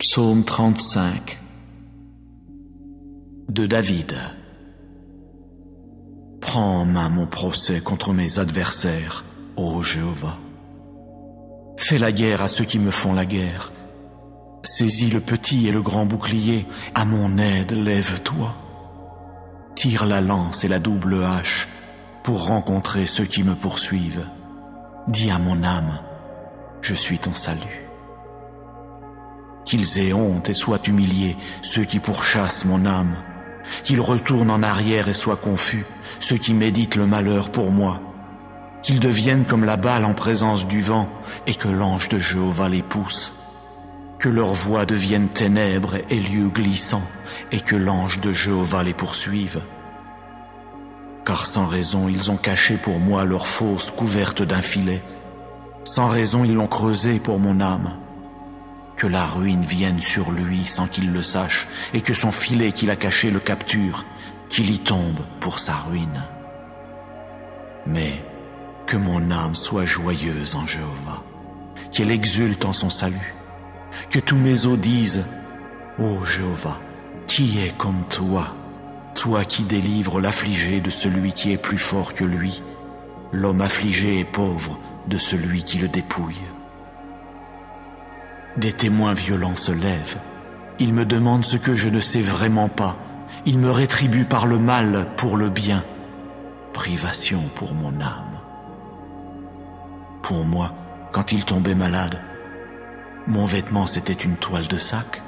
Psaume 35 de David. Prends en main mon procès contre mes adversaires, ô Jéhovah. Fais la guerre à ceux qui me font la guerre. Saisis le petit et le grand bouclier, à mon aide lève-toi. Tire la lance et la double hache pour rencontrer ceux qui me poursuivent. Dis à mon âme, je suis ton salut. Qu'ils aient honte et soient humiliés, ceux qui pourchassent mon âme. Qu'ils retournent en arrière et soient confus, ceux qui méditent le malheur pour moi. Qu'ils deviennent comme la balle en présence du vent, et que l'ange de Jéhovah les pousse. Que leur voix devienne ténèbres et lieux glissants, et que l'ange de Jéhovah les poursuive. Car sans raison ils ont caché pour moi leur fosse couverte d'un filet. Sans raison ils l'ont creusée pour mon âme. Que la ruine vienne sur lui sans qu'il le sache, et que son filet qu'il a caché le capture, qu'il y tombe pour sa ruine. Mais que mon âme soit joyeuse en Jéhovah, qu'elle exulte en son salut. Que tous mes os disent, ô Jéhovah, qui est comme toi, toi qui délivres l'affligé de celui qui est plus fort que lui, l'homme affligé et pauvre de celui qui le dépouille. Des témoins violents se lèvent. Ils me demandent ce que je ne sais vraiment pas. Ils me rétribuent par le mal pour le bien. Privation pour mon âme. Pour moi, quand il tombait malade, mon vêtement c'était une toile de sac.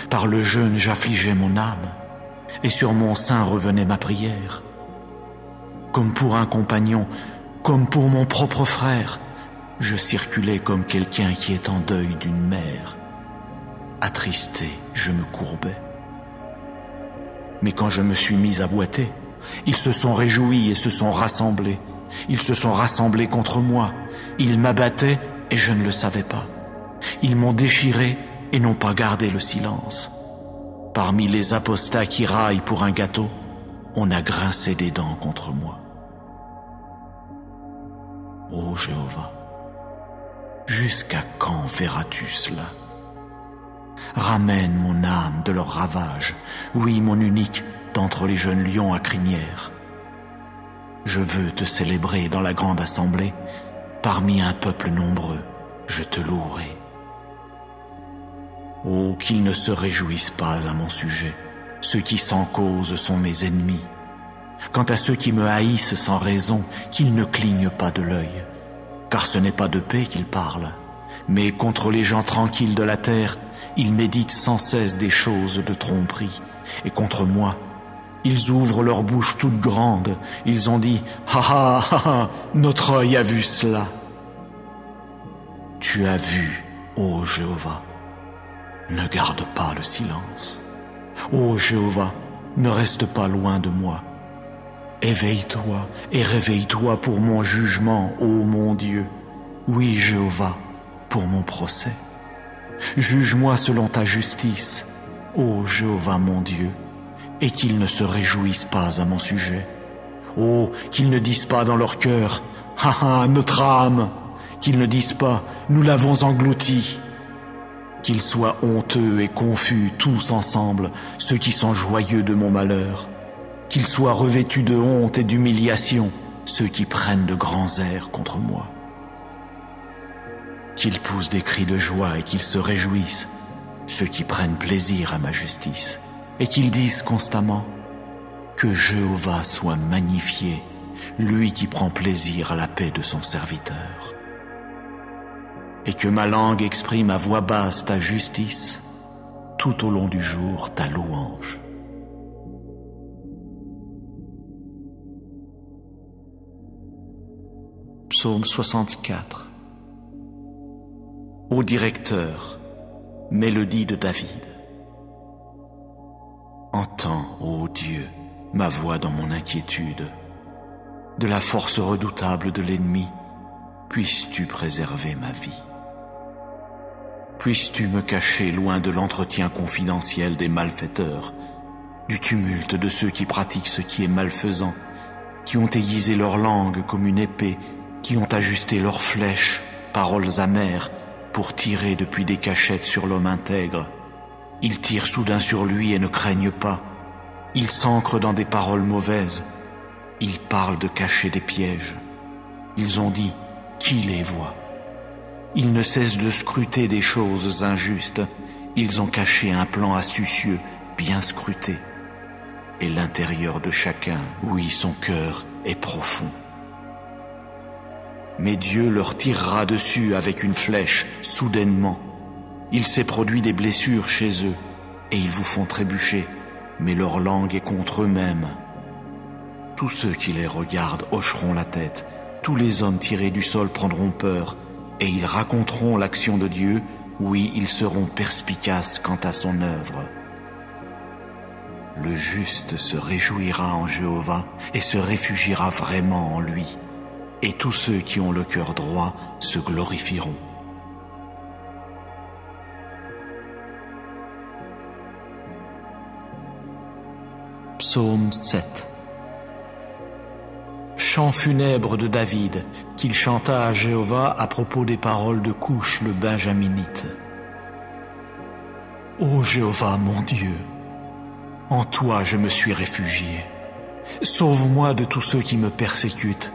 Par le jeûne j'affligeais mon âme, et sur mon sein revenait ma prière. Comme pour un compagnon, comme pour mon propre frère, je circulais comme quelqu'un qui est en deuil d'une mère. Attristé, je me courbais. Mais quand je me suis mis à boiter, ils se sont réjouis et se sont rassemblés. Ils se sont rassemblés contre moi. Ils m'abattaient et je ne le savais pas. Ils m'ont déchiré et n'ont pas gardé le silence. Parmi les apostats qui raillent pour un gâteau, on a grincé des dents contre moi. Ô Jéhovah, jusqu'à quand verras-tu cela? Ramène mon âme de leur ravage, oui, mon unique, d'entre les jeunes lions à crinière. Je veux te célébrer dans la grande assemblée, parmi un peuple nombreux, je te louerai. Oh, qu'ils ne se réjouissent pas à mon sujet, ceux qui sans cause sont mes ennemis. Quant à ceux qui me haïssent sans raison, qu'ils ne clignent pas de l'œil. Car ce n'est pas de paix qu'ils parlent, mais contre les gens tranquilles de la terre, ils méditent sans cesse des choses de tromperie. Et contre moi, ils ouvrent leur bouche toute grande, ils ont dit « Ha ha ha ha, notre œil a vu cela !» Tu as vu, ô Jéhovah, ne garde pas le silence. Ô Jéhovah, ne reste pas loin de moi. Éveille-toi et réveille-toi pour mon jugement, ô mon Dieu. Oui, Jéhovah, pour mon procès. Juge-moi selon ta justice, ô Jéhovah mon Dieu, et qu'ils ne se réjouissent pas à mon sujet. Oh, qu'ils ne disent pas dans leur cœur, « Ha ha, notre âme !» Qu'ils ne disent pas, « Nous l'avons englouti !» Qu'ils soient honteux et confus tous ensemble, ceux qui sont joyeux de mon malheur. Qu'ils soient revêtus de honte et d'humiliation, ceux qui prennent de grands airs contre moi. Qu'ils poussent des cris de joie et qu'ils se réjouissent, ceux qui prennent plaisir à ma justice, et qu'ils disent constamment que Jéhovah soit magnifié, lui qui prend plaisir à la paix de son serviteur. Et que ma langue exprime à voix basse ta justice, tout au long du jour ta louange. Psaume 64. Ô directeur, mélodie de David. Entends, ô Dieu, ma voix dans mon inquiétude. De la force redoutable de l'ennemi, puisses-tu préserver ma vie. Puisses-tu me cacher loin de l'entretien confidentiel des malfaiteurs, du tumulte de ceux qui pratiquent ce qui est malfaisant, qui ont aiguisé leur langue comme une épée, qui ont ajusté leurs flèches, paroles amères, pour tirer depuis des cachettes sur l'homme intègre. Ils tirent soudain sur lui et ne craignent pas. Ils s'ancrent dans des paroles mauvaises. Ils parlent de cacher des pièges. Ils ont dit, qui les voit? Ils ne cessent de scruter des choses injustes. Ils ont caché un plan astucieux, bien scruté. Et l'intérieur de chacun, oui, son cœur est profond. Mais Dieu leur tirera dessus avec une flèche, soudainement. Il s'est produit des blessures chez eux, et ils vous font trébucher, mais leur langue est contre eux-mêmes. Tous ceux qui les regardent hocheront la tête, tous les hommes tirés du sol prendront peur, et ils raconteront l'action de Dieu, oui, ils seront perspicaces quant à son œuvre. Le juste se réjouira en Jéhovah et se réfugiera vraiment en lui, et tous ceux qui ont le cœur droit se glorifieront. Psaume 7. Chant funèbre de David, qu'il chanta à Jéhovah à propos des paroles de Couche le Benjaminite. Ô Jéhovah mon Dieu, en toi je me suis réfugié. Sauve-moi de tous ceux qui me persécutent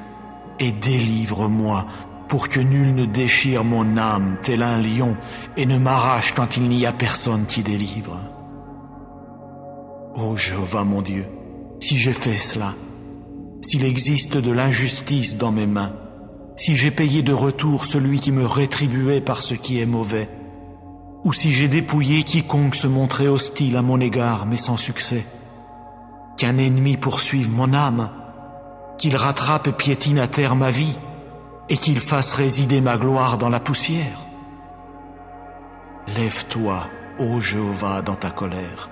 et délivre-moi pour que nul ne déchire mon âme tel un lion et ne m'arrache quand il n'y a personne qui délivre. Ô Jéhovah mon Dieu, si j'ai fait cela, s'il existe de l'injustice dans mes mains, si j'ai payé de retour celui qui me rétribuait par ce qui est mauvais, ou si j'ai dépouillé quiconque se montrait hostile à mon égard, mais sans succès, qu'un ennemi poursuive mon âme, qu'il rattrape et piétine à terre ma vie, et qu'il fasse résider ma gloire dans la poussière. Lève-toi, ô Jéhovah, dans ta colère.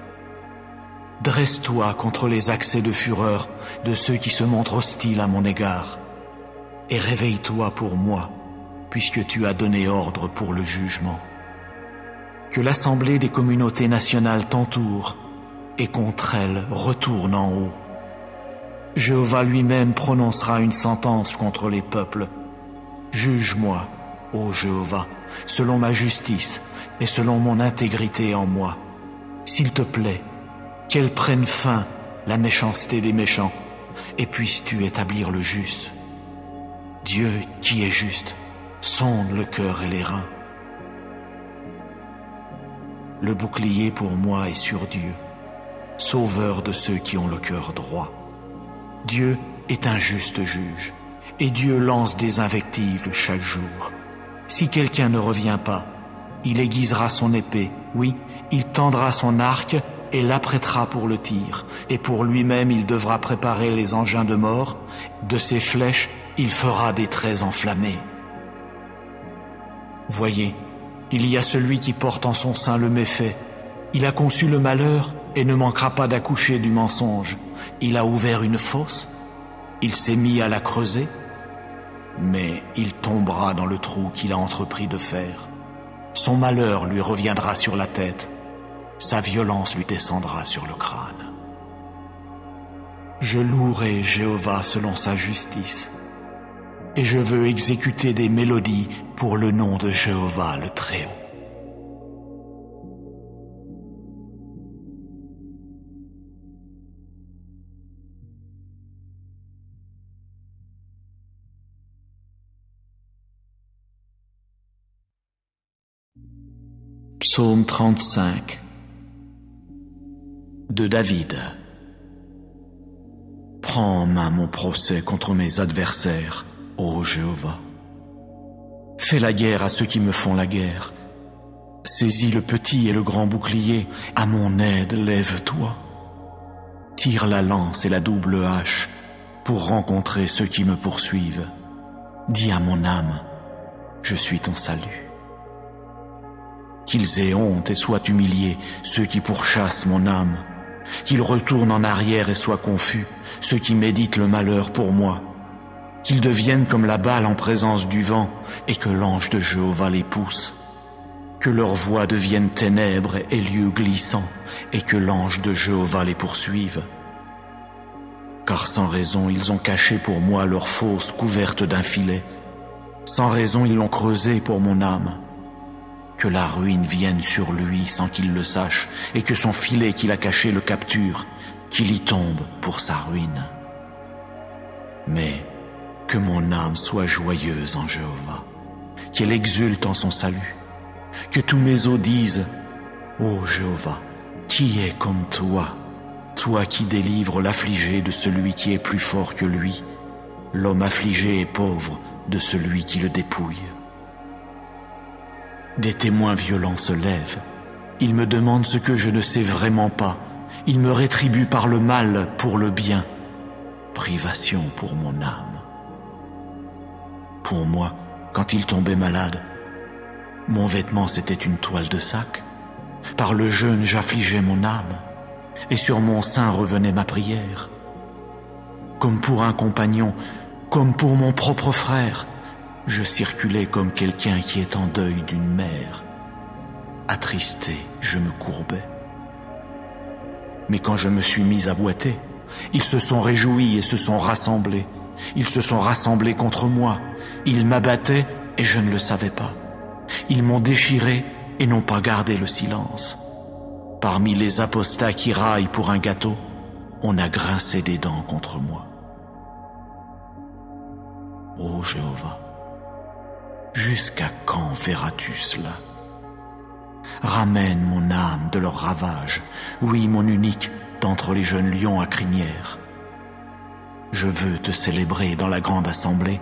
Dresse-toi contre les accès de fureur de ceux qui se montrent hostiles à mon égard, et réveille-toi pour moi, puisque tu as donné ordre pour le jugement. Que l'assemblée des communautés nationales t'entoure, et contre elle retourne en haut. Jéhovah lui-même prononcera une sentence contre les peuples. Juge-moi, ô Jéhovah, selon ma justice et selon mon intégrité en moi. S'il te plaît, qu'elle prenne fin, la méchanceté des méchants, et puisses-tu établir le juste. Dieu qui est juste, sonde le cœur et les reins. Le bouclier pour moi est sur Dieu, sauveur de ceux qui ont le cœur droit. Dieu est un juste juge, et Dieu lance des invectives chaque jour. Si quelqu'un ne revient pas, il aiguisera son épée, oui, il tendra son arc et l'apprêtera pour le tir, et pour lui-même il devra préparer les engins de mort, de ses flèches il fera des traits enflammés. Voyez, il y a celui qui porte en son sein le méfait, il a conçu le malheur et ne manquera pas d'accoucher du mensonge. Il a ouvert une fosse, il s'est mis à la creuser, mais il tombera dans le trou qu'il a entrepris de faire. Son malheur lui reviendra sur la tête, sa violence lui descendra sur le crâne. Je louerai Jéhovah selon sa justice, et je veux exécuter des mélodies pour le nom de Jéhovah le Très-Haut. Psaume 35 de David. Prends en main mon procès contre mes adversaires, ô Jéhovah. Fais la guerre à ceux qui me font la guerre. Saisis le petit et le grand bouclier, à mon aide lève-toi. Tire la lance et la double hache pour rencontrer ceux qui me poursuivent. Dis à mon âme, je suis ton salut. Qu'ils aient honte et soient humiliés, ceux qui pourchassent mon âme. Qu'ils retournent en arrière et soient confus, ceux qui méditent le malheur pour moi. Qu'ils deviennent comme la balle en présence du vent, et que l'ange de Jéhovah les pousse. Que leur voix devienne ténèbres et lieux glissants, et que l'ange de Jéhovah les poursuive. Car sans raison ils ont caché pour moi leur fosse couverte d'un filet. Sans raison ils l'ont creusée pour mon âme. Que la ruine vienne sur lui sans qu'il le sache, et que son filet qu'il a caché le capture, qu'il y tombe pour sa ruine. Mais que mon âme soit joyeuse en Jéhovah, qu'elle exulte en son salut, que tous mes os disent: Ô Jéhovah, qui est comme toi, toi qui délivres l'affligé de celui qui est plus fort que lui, l'homme affligé et pauvre de celui qui le dépouille. Des témoins violents se lèvent, ils me demandent ce que je ne sais vraiment pas, ils me rétribuent par le mal pour le bien, privation pour mon âme. Pour moi, quand il tombait malade, mon vêtement c'était une toile de sac, par le jeûne j'affligeais mon âme, et sur mon sein revenait ma prière. Comme pour un compagnon, comme pour mon propre frère, je circulais comme quelqu'un qui est en deuil d'une mère. Attristé, je me courbais. Mais quand je me suis mis à boiter, ils se sont réjouis et se sont rassemblés. Ils se sont rassemblés contre moi. Ils m'abattaient et je ne le savais pas. Ils m'ont déchiré et n'ont pas gardé le silence. Parmi les apostats qui raillent pour un gâteau, on a grincé des dents contre moi. Ô Jéhovah, jusqu'à quand verras-tu cela? Ramène mon âme de leur ravage, oui, mon unique, d'entre les jeunes lions à crinière. Je veux te célébrer dans la grande assemblée,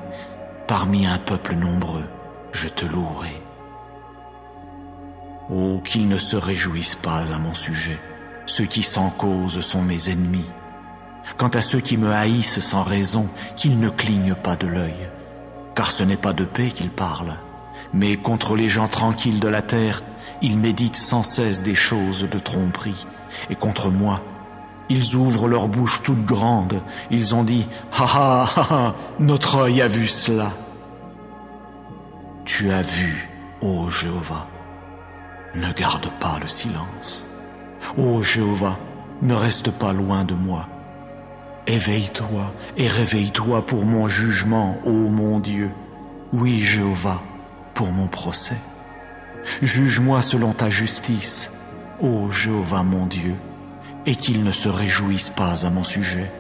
parmi un peuple nombreux, je te louerai. Oh, qu'ils ne se réjouissent pas à mon sujet, ceux qui sans cause sont mes ennemis. Quant à ceux qui me haïssent sans raison, qu'ils ne clignent pas de l'œil, car ce n'est pas de paix qu'ils parlent, mais contre les gens tranquilles de la terre, ils méditent sans cesse des choses de tromperie, et contre moi, ils ouvrent leur bouche toute grande, ils ont dit « Ha ha ha ha, notre œil a vu cela !» Tu as vu, ô Jéhovah, ne garde pas le silence. Ô Jéhovah, ne reste pas loin de moi. Éveille-toi et réveille-toi pour mon jugement, ô mon Dieu. Oui, Jéhovah, pour mon procès. Juge-moi selon ta justice, ô Jéhovah mon Dieu, et qu'ils ne se réjouissent pas à mon sujet.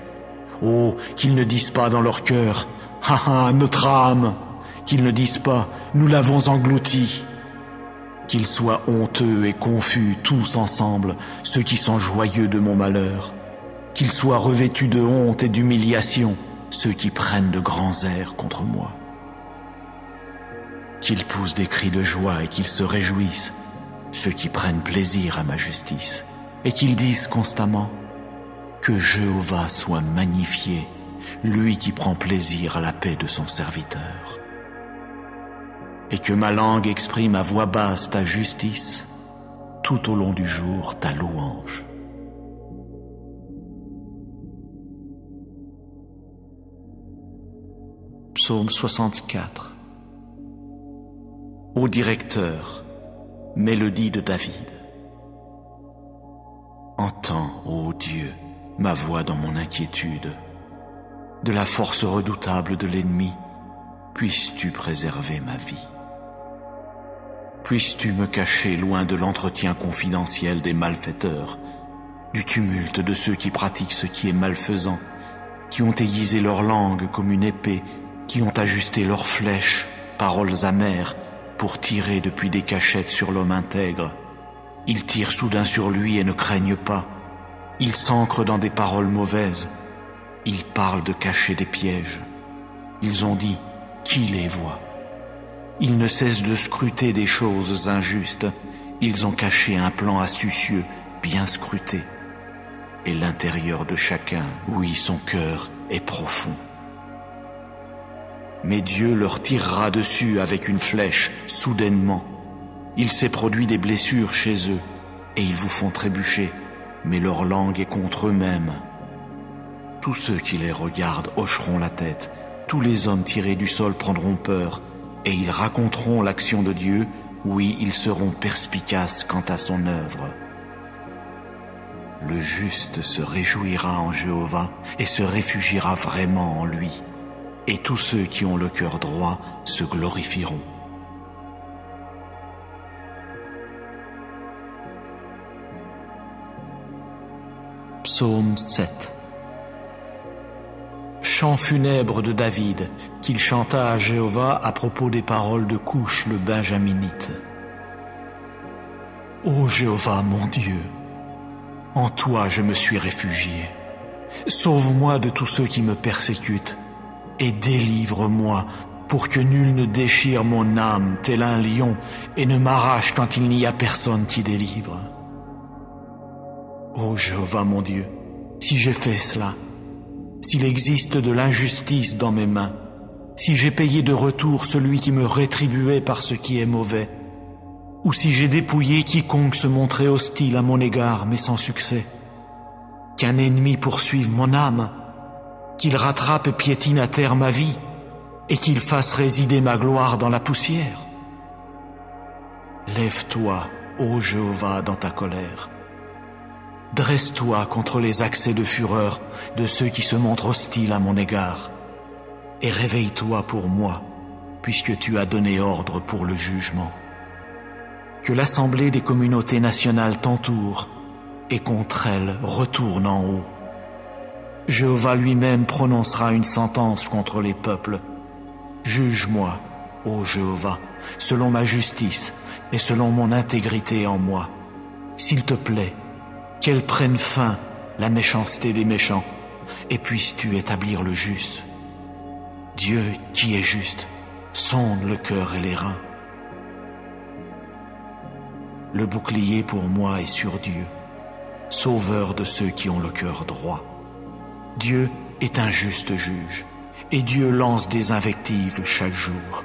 Oh, qu'ils ne disent pas dans leur cœur, « Ha ha, notre âme !» Qu'ils ne disent pas, « Nous l'avons englouti !» Qu'ils soient honteux et confus tous ensemble, ceux qui sont joyeux de mon malheur. Qu'ils soient revêtus de honte et d'humiliation, ceux qui prennent de grands airs contre moi. Qu'ils poussent des cris de joie et qu'ils se réjouissent, ceux qui prennent plaisir à ma justice, et qu'ils disent constamment que Jéhovah soit magnifié, lui qui prend plaisir à la paix de son serviteur. Et que ma langue exprime à voix basse ta justice, tout au long du jour ta louange. Psaume 64. Ô directeur, mélodie de David. Entends, ô Dieu, ma voix dans mon inquiétude. De la force redoutable de l'ennemi, puisses-tu préserver ma vie. Puisses-tu me cacher loin de l'entretien confidentiel des malfaiteurs, du tumulte de ceux qui pratiquent ce qui est malfaisant, qui ont aiguisé leur langue comme une épée, qui ont ajusté leurs flèches, paroles amères, pour tirer depuis des cachettes sur l'homme intègre. Ils tirent soudain sur lui et ne craignent pas. Ils s'ancrent dans des paroles mauvaises. Ils parlent de cacher des pièges. Ils ont dit, qui les voit? Ils ne cessent de scruter des choses injustes. Ils ont caché un plan astucieux, bien scruté. Et l'intérieur de chacun, oui, son cœur est profond. Mais Dieu leur tirera dessus avec une flèche, soudainement. Il s'est produit des blessures chez eux, et ils vous font trébucher, mais leur langue est contre eux-mêmes. Tous ceux qui les regardent hocheront la tête, tous les hommes tirés du sol prendront peur, et ils raconteront l'action de Dieu, oui, ils seront perspicaces quant à son œuvre. Le juste se réjouira en Jéhovah et se réfugiera vraiment en lui, et tous ceux qui ont le cœur droit se glorifieront. Psaume 7. Chant funèbre de David, qu'il chanta à Jéhovah à propos des paroles de Couche le Benjaminite. Ô Jéhovah mon Dieu, en toi je me suis réfugié. Sauve-moi de tous ceux qui me persécutent et délivre-moi pour que nul ne déchire mon âme tel un lion et ne m'arrache quand il n'y a personne qui délivre. Ô Jéhovah mon Dieu, si j'ai fait cela, s'il existe de l'injustice dans mes mains, si j'ai payé de retour celui qui me rétribuait par ce qui est mauvais, ou si j'ai dépouillé quiconque se montrait hostile à mon égard mais sans succès, qu'un ennemi poursuive mon âme, qu'il rattrape et piétine à terre ma vie, et qu'il fasse résider ma gloire dans la poussière. Lève-toi, ô Jéhovah, dans ta colère. Dresse-toi contre les accès de fureur de ceux qui se montrent hostiles à mon égard, et réveille-toi pour moi, puisque tu as donné ordre pour le jugement. Que l'assemblée des communautés nationales t'entoure, et contre elle retourne en haut. Jéhovah lui-même prononcera une sentence contre les peuples. Juge-moi, ô Jéhovah, selon ma justice et selon mon intégrité en moi. S'il te plaît, qu'elle prenne fin, la méchanceté des méchants, et puisses-tu établir le juste. Dieu qui est juste, sonde le cœur et les reins. Le bouclier pour moi est sur Dieu, sauveur de ceux qui ont le cœur droit. Dieu est un juste juge, et Dieu lance des invectives chaque jour.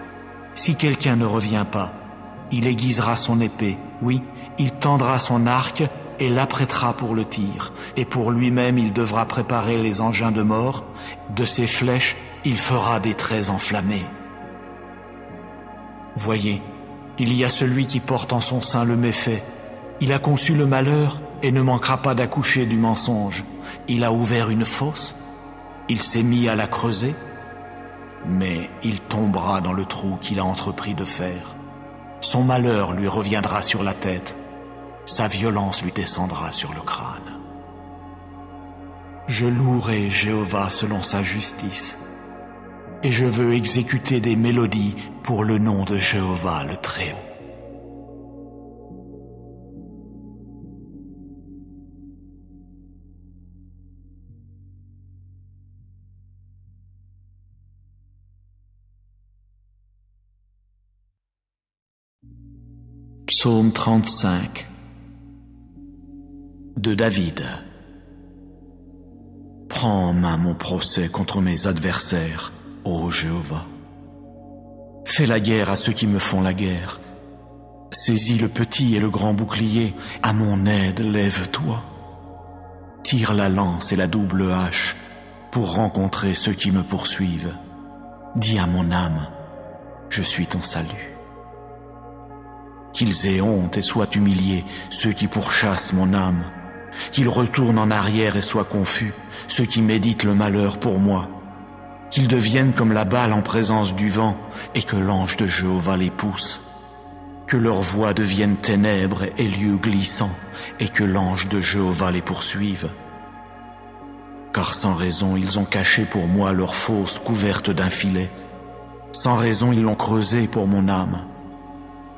Si quelqu'un ne revient pas, il aiguisera son épée, oui, il tendra son arc et l'apprêtera pour le tir, et pour lui-même il devra préparer les engins de mort, de ses flèches il fera des traits enflammés. Voyez, il y a celui qui porte en son sein le méfait, il a conçu le malheur et ne manquera pas d'accoucher du mensonge. Il a ouvert une fosse, il s'est mis à la creuser, mais il tombera dans le trou qu'il a entrepris de faire. Son malheur lui reviendra sur la tête, sa violence lui descendra sur le crâne. Je louerai Jéhovah selon sa justice, et je veux exécuter des mélodies pour le nom de Jéhovah le Très-Haut. Psaume 35 de David. Prends en main mon procès contre mes adversaires, ô Jéhovah. Fais la guerre à ceux qui me font la guerre. Saisis le petit et le grand bouclier, à mon aide lève-toi. Tire la lance et la double hache pour rencontrer ceux qui me poursuivent. Dis à mon âme, je suis ton salut. Qu'ils aient honte et soient humiliés, ceux qui pourchassent mon âme. Qu'ils retournent en arrière et soient confus, ceux qui méditent le malheur pour moi. Qu'ils deviennent comme la balle en présence du vent, et que l'ange de Jéhovah les pousse. Que leur voix devienne ténèbres et lieux glissants, et que l'ange de Jéhovah les poursuive. Car sans raison ils ont caché pour moi leur fosse couverte d'un filet. Sans raison ils l'ont creusée pour mon âme.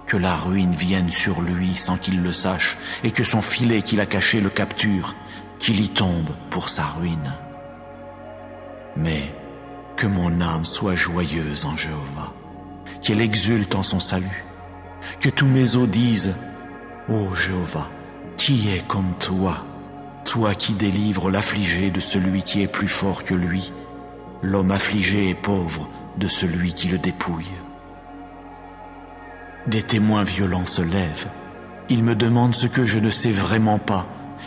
Que la ruine vienne sur lui sans qu'il le sache, et que son filet qu'il a caché le capture, qu'il y tombe pour sa ruine. Mais que mon âme soit joyeuse en Jéhovah, qu'elle exulte en son salut, que tous mes os disent, ô Jéhovah, qui est comme toi, toi qui délivres l'affligé de celui qui est plus fort que lui, l'homme affligé et pauvre de celui qui le dépouille. Des témoins violents se lèvent. Ils me demandent ce que je ne sais vraiment pas.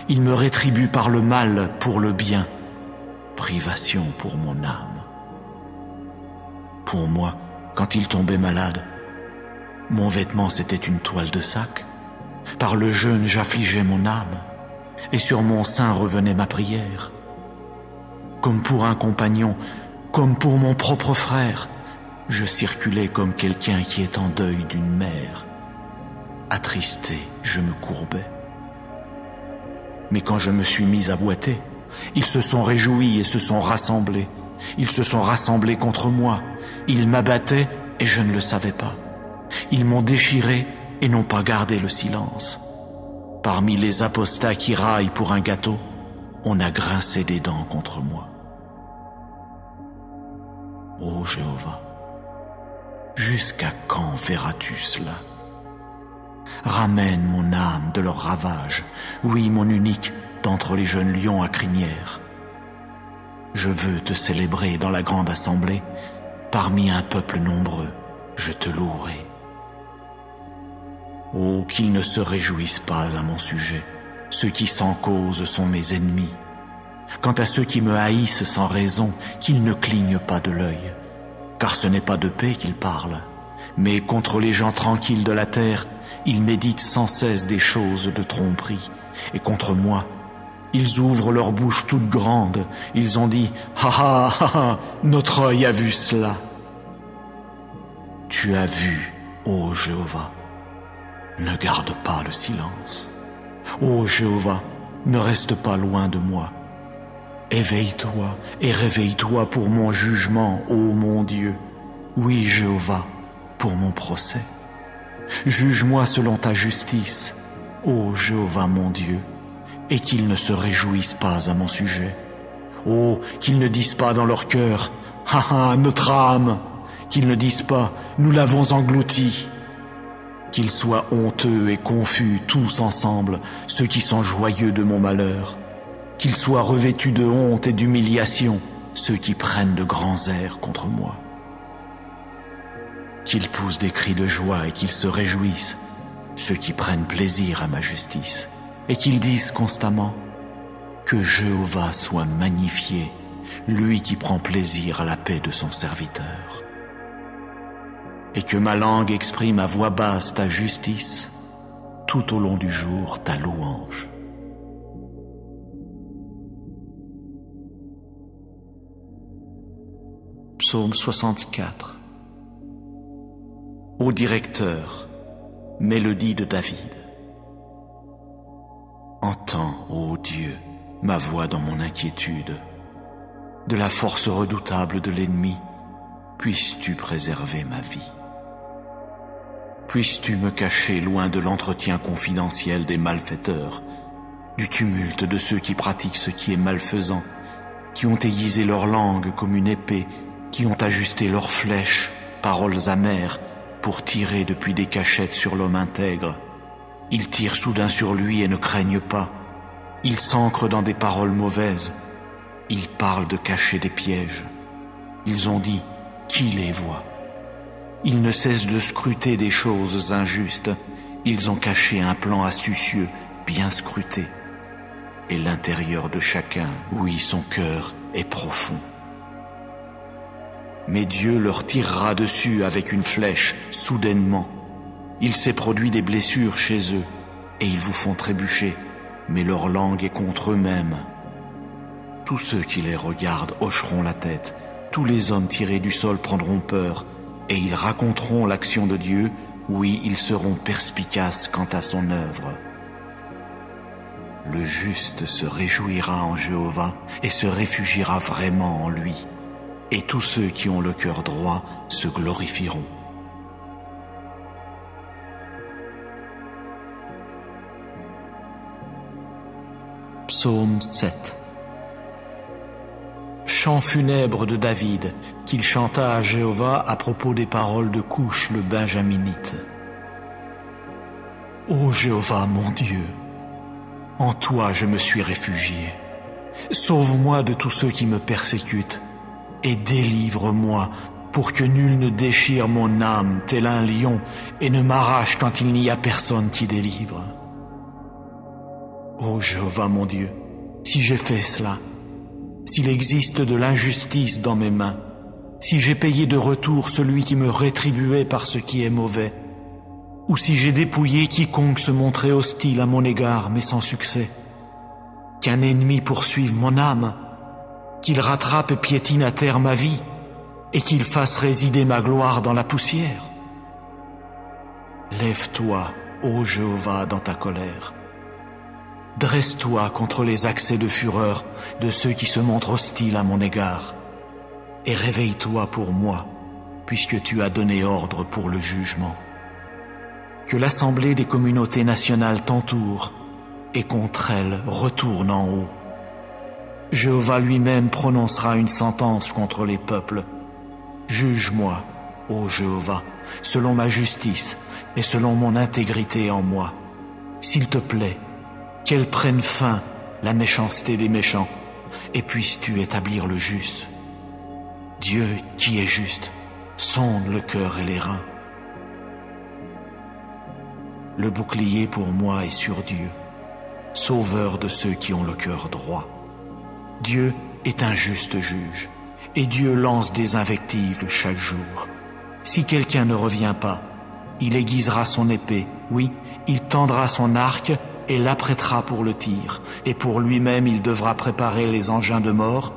Ils me rétribuent par le mal pour le bien. Privation pour mon âme. Pour moi, quand il tombait malade, mon vêtement c'était une toile de sac. Par le jeûne j'affligeais mon âme, et sur mon sein revenait ma prière. Comme pour un compagnon, comme pour mon propre frère, je circulais comme quelqu'un qui est en deuil d'une mère. Attristé, je me courbais. Mais quand je me suis mis à boiter, Ils se sont réjouis et se sont rassemblés. Ils se sont rassemblés contre moi. Ils m'abattaient et je ne le savais pas. Ils m'ont déchiré et n'ont pas gardé le silence. Parmi les apostats qui raillent pour un gâteau, on a grincé des dents contre moi. Ô Jéhovah, jusqu'à quand verras-tu cela? Ramène mon âme de leur ravage, oui, mon unique, d'entre les jeunes lions à crinière. Je veux te célébrer dans la grande assemblée, parmi un peuple nombreux, je te louerai. Oh, qu'ils ne se réjouissent pas à mon sujet, ceux qui sans cause sont mes ennemis. Quant à ceux qui me haïssent sans raison, qu'ils ne clignent pas de l'œil, car ce n'est pas de paix qu'ils parlent, mais contre les gens tranquilles de la terre, ils méditent sans cesse des choses de tromperie, et contre moi, ils ouvrent leur bouche toute grande, ils ont dit « Ha ha ha ha, notre œil a vu cela !» Tu as vu, ô Jéhovah, ne garde pas le silence. Ô Jéhovah, ne reste pas loin de moi. Éveille-toi et réveille-toi pour mon jugement, ô mon Dieu. Oui, Jéhovah, pour mon procès. Juge-moi selon ta justice, ô Jéhovah mon Dieu, et qu'ils ne se réjouissent pas à mon sujet. Oh, qu'ils ne disent pas dans leur cœur, « Ha ha, notre âme !» Qu'ils ne disent pas, « Nous l'avons englouti !» Qu'ils soient honteux et confus tous ensemble, ceux qui sont joyeux de mon malheur. Qu'ils soient revêtus de honte et d'humiliation, ceux qui prennent de grands airs contre moi. Qu'ils poussent des cris de joie et qu'ils se réjouissent, ceux qui prennent plaisir à ma justice, et qu'ils disent constamment que Jéhovah soit magnifié, lui qui prend plaisir à la paix de son serviteur. Et que ma langue exprime à voix basse ta justice, tout au long du jour ta louange. Psaume 64. Ô directeur, mélodie de David. Entends, ô Dieu, ma voix dans mon inquiétude. De la force redoutable de l'ennemi, puisses-tu préserver ma vie. Puisses-tu me cacher loin de l'entretien confidentiel des malfaiteurs, du tumulte de ceux qui pratiquent ce qui est malfaisant, qui ont aiguisé leur langue comme une épée, qui ont ajusté leurs flèches, paroles amères, pour tirer depuis des cachettes sur l'homme intègre. Ils tirent soudain sur lui et ne craignent pas. Ils s'ancrent dans des paroles mauvaises. Ils parlent de cacher des pièges. Ils ont dit, qui les voit? Ils ne cessent de scruter des choses injustes. Ils ont caché un plan astucieux, bien scruté. Et l'intérieur de chacun, oui, son cœur est profond. Mais Dieu leur tirera dessus avec une flèche, soudainement. Il s'est produit des blessures chez eux, et ils vous font trébucher, mais leur langue est contre eux-mêmes. Tous ceux qui les regardent hocheront la tête, tous les hommes tirés du sol prendront peur, et ils raconteront l'action de Dieu, oui, ils seront perspicaces quant à son œuvre. Le juste se réjouira en Jéhovah et se réfugiera vraiment en lui, et tous ceux qui ont le cœur droit se glorifieront. Psaume 7. Chant funèbre de David, qu'il chanta à Jéhovah à propos des paroles de Couche le Benjaminite. Ô Jéhovah mon Dieu, en toi je me suis réfugié. Sauve-moi de tous ceux qui me persécutent et délivre-moi pour que nul ne déchire mon âme tel un lion et ne m'arrache quand il n'y a personne qui délivre. Ô Jéhovah mon Dieu, si j'ai fait cela, s'il existe de l'injustice dans mes mains, si j'ai payé de retour celui qui me rétribuait par ce qui est mauvais, ou si j'ai dépouillé quiconque se montrait hostile à mon égard mais sans succès, qu'un ennemi poursuive mon âme, qu'il rattrape et piétine à terre ma vie, et qu'il fasse résider ma gloire dans la poussière. Lève-toi, ô Jéhovah, dans ta colère. Dresse-toi contre les accès de fureur de ceux qui se montrent hostiles à mon égard, et réveille-toi pour moi, puisque tu as donné ordre pour le jugement. Que l'assemblée des communautés nationales t'entoure, et contre elle retourne en haut. Jéhovah lui-même prononcera une sentence contre les peuples. Juge-moi, ô Jéhovah, selon ma justice et selon mon intégrité en moi. S'il te plaît, qu'elle prenne fin, la méchanceté des méchants, et puisses-tu établir le juste. Dieu qui est juste, sonde le cœur et les reins. Le bouclier pour moi est sur Dieu, sauveur de ceux qui ont le cœur droit. Dieu est un juste juge, et Dieu lance des invectives chaque jour. Si quelqu'un ne revient pas, il aiguisera son épée, oui, il tendra son arc et l'apprêtera pour le tir, et pour lui-même il devra préparer les engins de mort,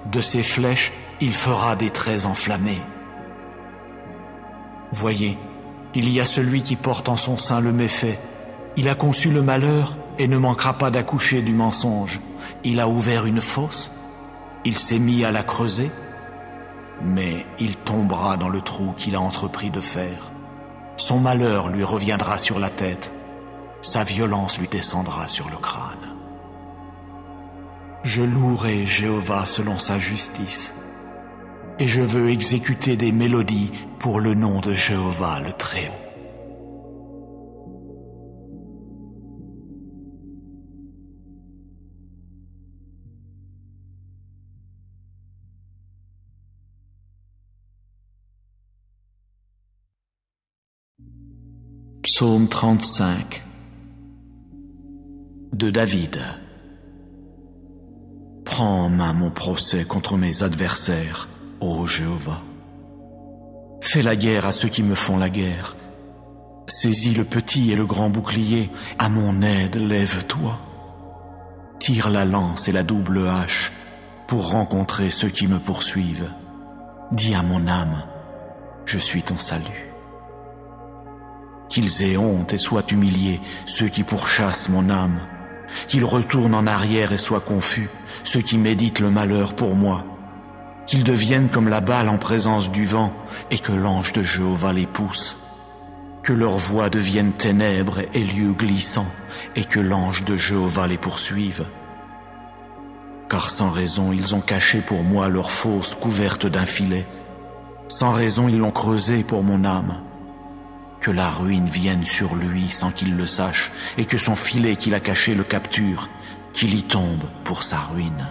de ses flèches il fera des traits enflammés. Voyez, il y a celui qui porte en son sein le méfait, il a conçu le malheur et ne manquera pas d'accoucher du mensonge. Il a ouvert une fosse, il s'est mis à la creuser, mais il tombera dans le trou qu'il a entrepris de faire. Son malheur lui reviendra sur la tête, sa violence lui descendra sur le crâne. Je louerai Jéhovah selon sa justice, et je veux exécuter des mélodies pour le nom de Jéhovah le Très-Haut. Psaume 35 de David. Prends en main mon procès contre mes adversaires, ô Jéhovah. Fais la guerre à ceux qui me font la guerre. Saisis le petit et le grand bouclier, à mon aide lève-toi. Tire la lance et la double hache pour rencontrer ceux qui me poursuivent. Dis à mon âme, je suis ton salut. Qu'ils aient honte et soient humiliés, ceux qui pourchassent mon âme. Qu'ils retournent en arrière et soient confus, ceux qui méditent le malheur pour moi. Qu'ils deviennent comme la balle en présence du vent, et que l'ange de Jéhovah les pousse. Que leur voix devienne ténèbres et lieux glissants, et que l'ange de Jéhovah les poursuive. Car sans raison ils ont caché pour moi leur fosse couverte d'un filet. Sans raison ils l'ont creusée pour mon âme. Que la ruine vienne sur lui sans qu'il le sache, et que son filet qu'il a caché le capture, qu'il y tombe pour sa ruine.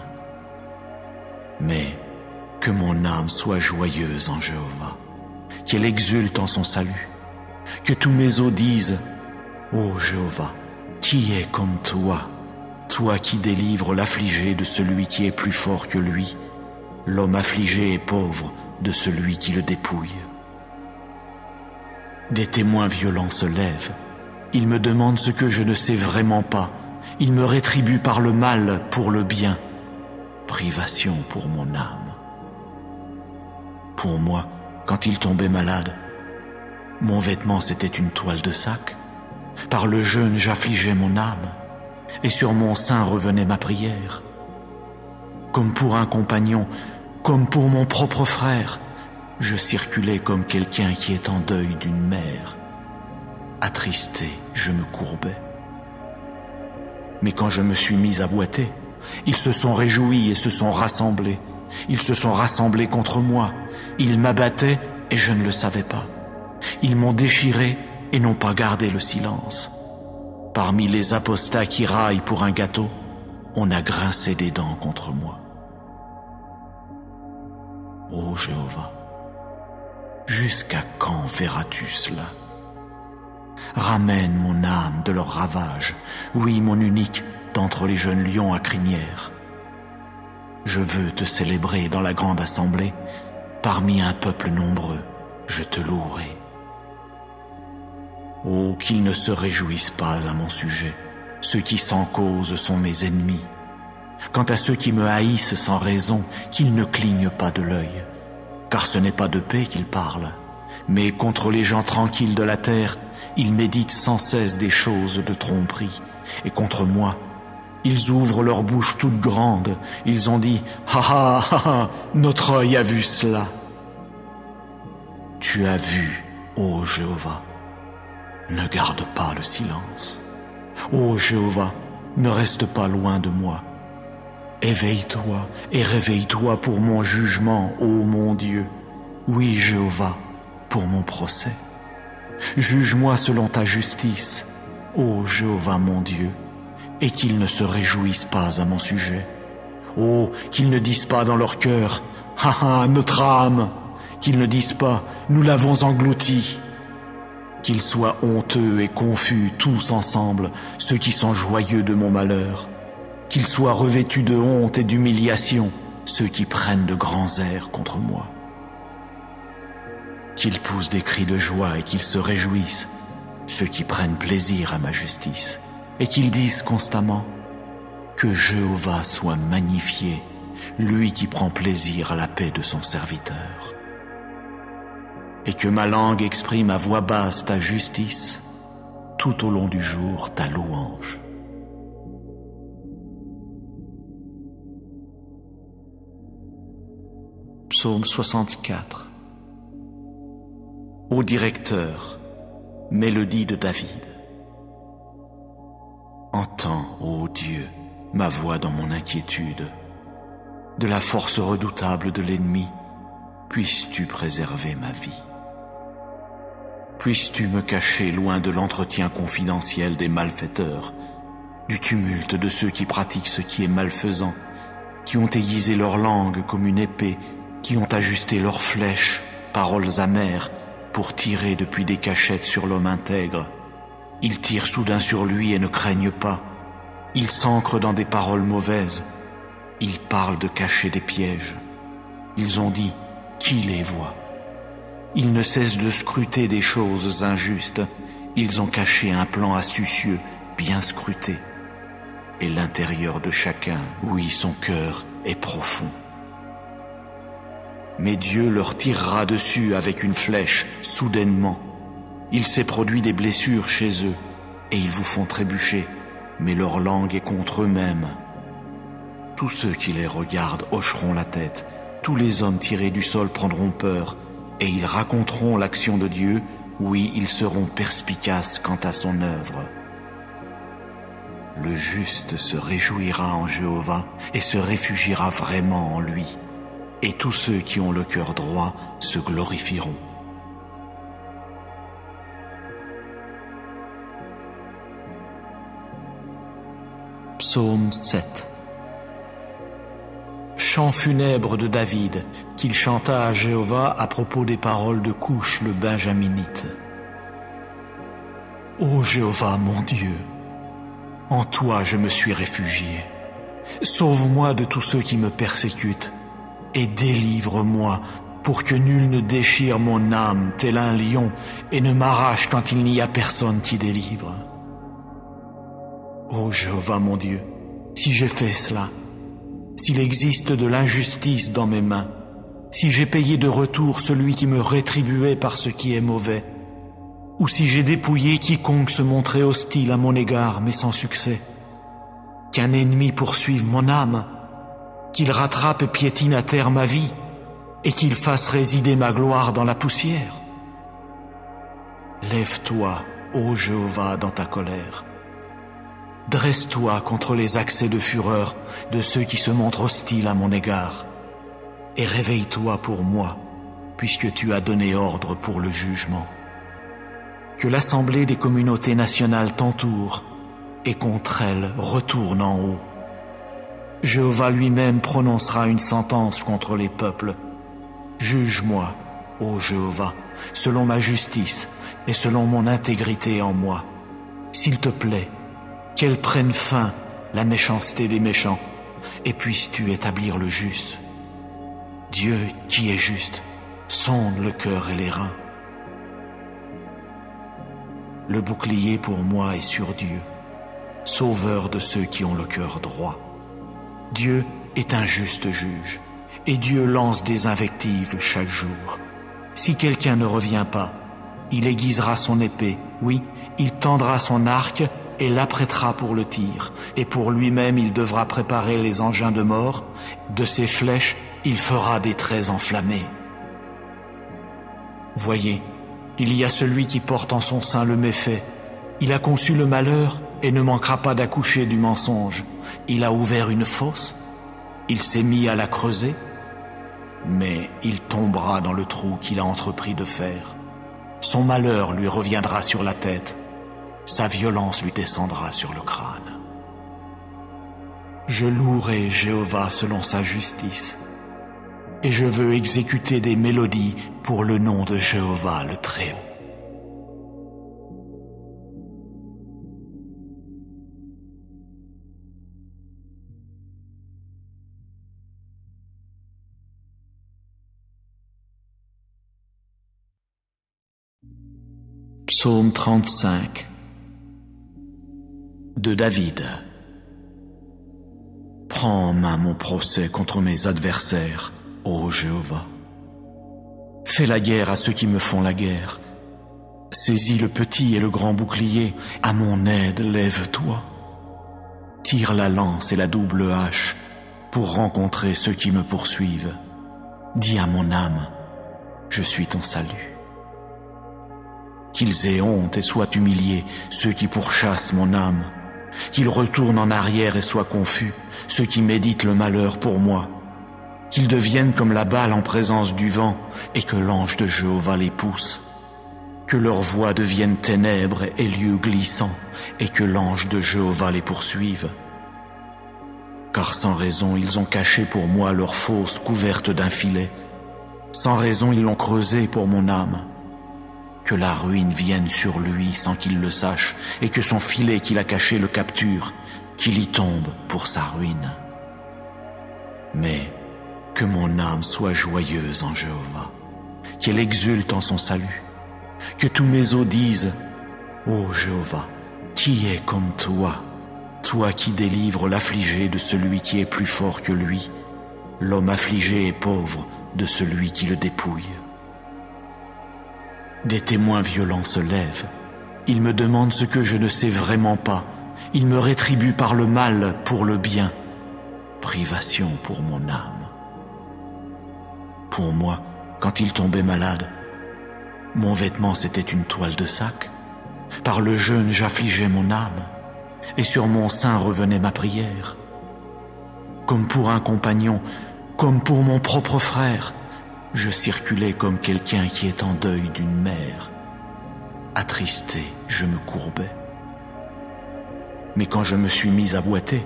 Mais que mon âme soit joyeuse en Jéhovah, qu'elle exulte en son salut, que tous mes os disent, ô Jéhovah, qui est comme toi, toi qui délivres l'affligé de celui qui est plus fort que lui, l'homme affligé et pauvre de celui qui le dépouille. Des témoins violents se lèvent. Ils me demandent ce que je ne sais vraiment pas. Ils me rétribuent par le mal pour le bien. Privation pour mon âme. Pour moi, quand il tombait malade, mon vêtement c'était une toile de sac. Par le jeûne j'affligeais mon âme, et sur mon sein revenait ma prière. Comme pour un compagnon, comme pour mon propre frère, je circulais comme quelqu'un qui est en deuil d'une mère. Attristé, je me courbais. Mais quand je me suis mis à boiter, ils se sont réjouis et se sont rassemblés. Ils se sont rassemblés contre moi. Ils m'abattaient et je ne le savais pas. Ils m'ont déchiré et n'ont pas gardé le silence. Parmi les apostats qui raillent pour un gâteau, on a grincé des dents contre moi. Ô Jéhovah, jusqu'à quand verras-tu cela? Ramène mon âme de leur ravage, oui, mon unique, d'entre les jeunes lions à crinière. Je veux te célébrer dans la grande assemblée, parmi un peuple nombreux, je te louerai. Oh, qu'ils ne se réjouissent pas à mon sujet, ceux qui sans cause sont mes ennemis. Quant à ceux qui me haïssent sans raison, qu'ils ne clignent pas de l'œil, car ce n'est pas de paix qu'ils parlent, mais contre les gens tranquilles de la terre, ils méditent sans cesse des choses de tromperie, et contre moi, Ils ouvrent leur bouche toute grande. Ils ont dit, ha ha ha ha, notre œil a vu cela. Tu as vu, ô Jéhovah. Ne garde pas le silence. Ô Jéhovah, ne reste pas loin de moi. Éveille-toi et réveille-toi pour mon jugement, ô mon Dieu. Oui, Jéhovah, pour mon procès. Juge-moi selon ta justice, ô Jéhovah mon Dieu, et qu'ils ne se réjouissent pas à mon sujet. Oh, qu'ils ne disent pas dans leur cœur, ha ha, notre âme, qu'ils ne disent pas, nous l'avons englouti. Qu'ils soient honteux et confus tous ensemble, ceux qui sont joyeux de mon malheur. Qu'ils soient revêtus de honte et d'humiliation, ceux qui prennent de grands airs contre moi. Qu'ils poussent des cris de joie et qu'ils se réjouissent, ceux qui prennent plaisir à ma justice, et qu'ils disent constamment que Jéhovah soit magnifié, lui qui prend plaisir à la paix de son serviteur. Et que ma langue exprime à voix basse ta justice, tout au long du jour ta louange. Psaume 64. Ô directeur, mélodie de David. Entends, ô Dieu, ma voix dans mon inquiétude. De la force redoutable de l'ennemi, puisses-tu préserver ma vie. Puisses-tu me cacher loin de l'entretien confidentiel des malfaiteurs, du tumulte de ceux qui pratiquent ce qui est malfaisant, qui ont aiguisé leur langue comme une épée, qui ont ajusté leurs flèches, paroles amères, pour tirer depuis des cachettes sur l'homme intègre. Ils tirent soudain sur lui et ne craignent pas. Ils s'ancrent dans des paroles mauvaises. Ils parlent de cacher des pièges. Ils ont dit, qui les voit? Ils ne cessent de scruter des choses injustes. Ils ont caché un plan astucieux, bien scruté. Et l'intérieur de chacun, oui, son cœur est profond. Mais Dieu leur tirera dessus avec une flèche, soudainement. Il s'est produit des blessures chez eux, et ils vous font trébucher, mais leur langue est contre eux-mêmes. Tous ceux qui les regardent hocheront la tête, tous les hommes tirés du sol prendront peur, et ils raconteront l'action de Dieu, oui, ils seront perspicaces quant à son œuvre. Le juste se réjouira en Jéhovah et se réfugiera vraiment en lui. Et tous ceux qui ont le cœur droit se glorifieront. Psaume 7. Chant funèbre de David, qu'il chanta à Jéhovah à propos des paroles de Couche le Benjaminite. Ô Jéhovah mon Dieu, en toi je me suis réfugié. Sauve-moi de tous ceux qui me persécutent, et délivre-moi pour que nul ne déchire mon âme tel un lion et ne m'arrache quand il n'y a personne qui délivre. Ô Jéhovah mon Dieu, si j'ai fait cela, s'il existe de l'injustice dans mes mains, si j'ai payé de retour celui qui me rétribuait par ce qui est mauvais, ou si j'ai dépouillé quiconque se montrait hostile à mon égard mais sans succès, qu'un ennemi poursuive mon âme, qu'il rattrape et piétine à terre ma vie, et qu'il fasse résider ma gloire dans la poussière. Lève-toi, ô Jéhovah, dans ta colère. Dresse-toi contre les accès de fureur de ceux qui se montrent hostiles à mon égard, et réveille-toi pour moi, puisque tu as donné ordre pour le jugement. Que l'assemblée des communautés nationales t'entoure, et contre elle retourne en haut. Jéhovah lui-même prononcera une sentence contre les peuples. Juge-moi, ô Jéhovah, selon ma justice et selon mon intégrité en moi. S'il te plaît, qu'elle prenne fin, la méchanceté des méchants, et puisses-tu établir le juste. Dieu qui est juste, sonde le cœur et les reins. Le bouclier pour moi est sur Dieu, sauveur de ceux qui ont le cœur droit. Dieu est un juste juge, et Dieu lance des invectives chaque jour. Si quelqu'un ne revient pas, il aiguisera son épée, oui, il tendra son arc, et l'apprêtera pour le tir, et pour lui-même il devra préparer les engins de mort, de ses flèches il fera des traits enflammés. Voyez, il y a celui qui porte en son sein le méfait. Il a conçu le malheur et ne manquera pas d'accoucher du mensonge. Il a ouvert une fosse, il s'est mis à la creuser, mais il tombera dans le trou qu'il a entrepris de faire. Son malheur lui reviendra sur la tête, sa violence lui descendra sur le crâne. Je louerai Jéhovah selon sa justice, et je veux exécuter des mélodies pour le nom de Jéhovah le Très-Haut. Psaume 35 de David. Prends en main mon procès contre mes adversaires, ô Jéhovah. Fais la guerre à ceux qui me font la guerre. Saisis le petit et le grand bouclier, à mon aide lève-toi. Tire la lance et la double hache pour rencontrer ceux qui me poursuivent. Dis à mon âme, je suis ton salut. Qu'ils aient honte et soient humiliés, ceux qui pourchassent mon âme. Qu'ils retournent en arrière et soient confus, ceux qui méditent le malheur pour moi. Qu'ils deviennent comme la balle en présence du vent, et que l'ange de Jéhovah les pousse. Que leur voix devienne ténèbres et lieux glissants, et que l'ange de Jéhovah les poursuive. Car sans raison ils ont caché pour moi leur fosse couverte d'un filet. Sans raison ils l'ont creusée pour mon âme. Que la ruine vienne sur lui sans qu'il le sache, et que son filet qu'il a caché le capture, qu'il y tombe pour sa ruine. Mais que mon âme soit joyeuse en Jéhovah, qu'elle exulte en son salut, que tous mes os disent, ô Jéhovah, qui est comme toi, toi qui délivres l'affligé de celui qui est plus fort que lui, l'homme affligé et pauvre de celui qui le dépouille. Des témoins violents se lèvent. Ils me demandent ce que je ne sais vraiment pas. Ils me rétribuent par le mal pour le bien. Privation pour mon âme. Pour moi, quand il tombait malade, mon vêtement c'était une toile de sac. Par le jeûne j'affligeais mon âme, et sur mon sein revenait ma prière. Comme pour un compagnon, comme pour mon propre frère, je circulais comme quelqu'un qui est en deuil d'une mère. Attristé, je me courbais. Mais quand je me suis mis à boiter,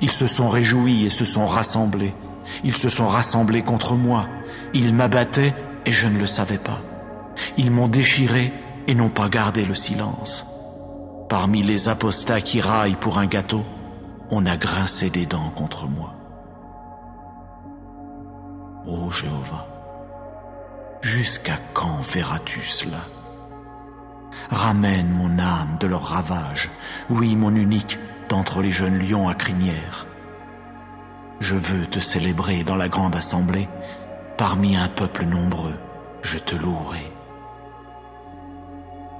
ils se sont réjouis et se sont rassemblés. Ils se sont rassemblés contre moi. Ils m'abattaient et je ne le savais pas. Ils m'ont déchiré et n'ont pas gardé le silence. Parmi les apostats qui raillent pour un gâteau, on a grincé des dents contre moi. Ô Jéhovah, jusqu'à quand verras-tu cela? Ramène mon âme de leur ravage, oui, mon unique, d'entre les jeunes lions à crinière. Je veux te célébrer dans la grande assemblée, parmi un peuple nombreux, je te louerai.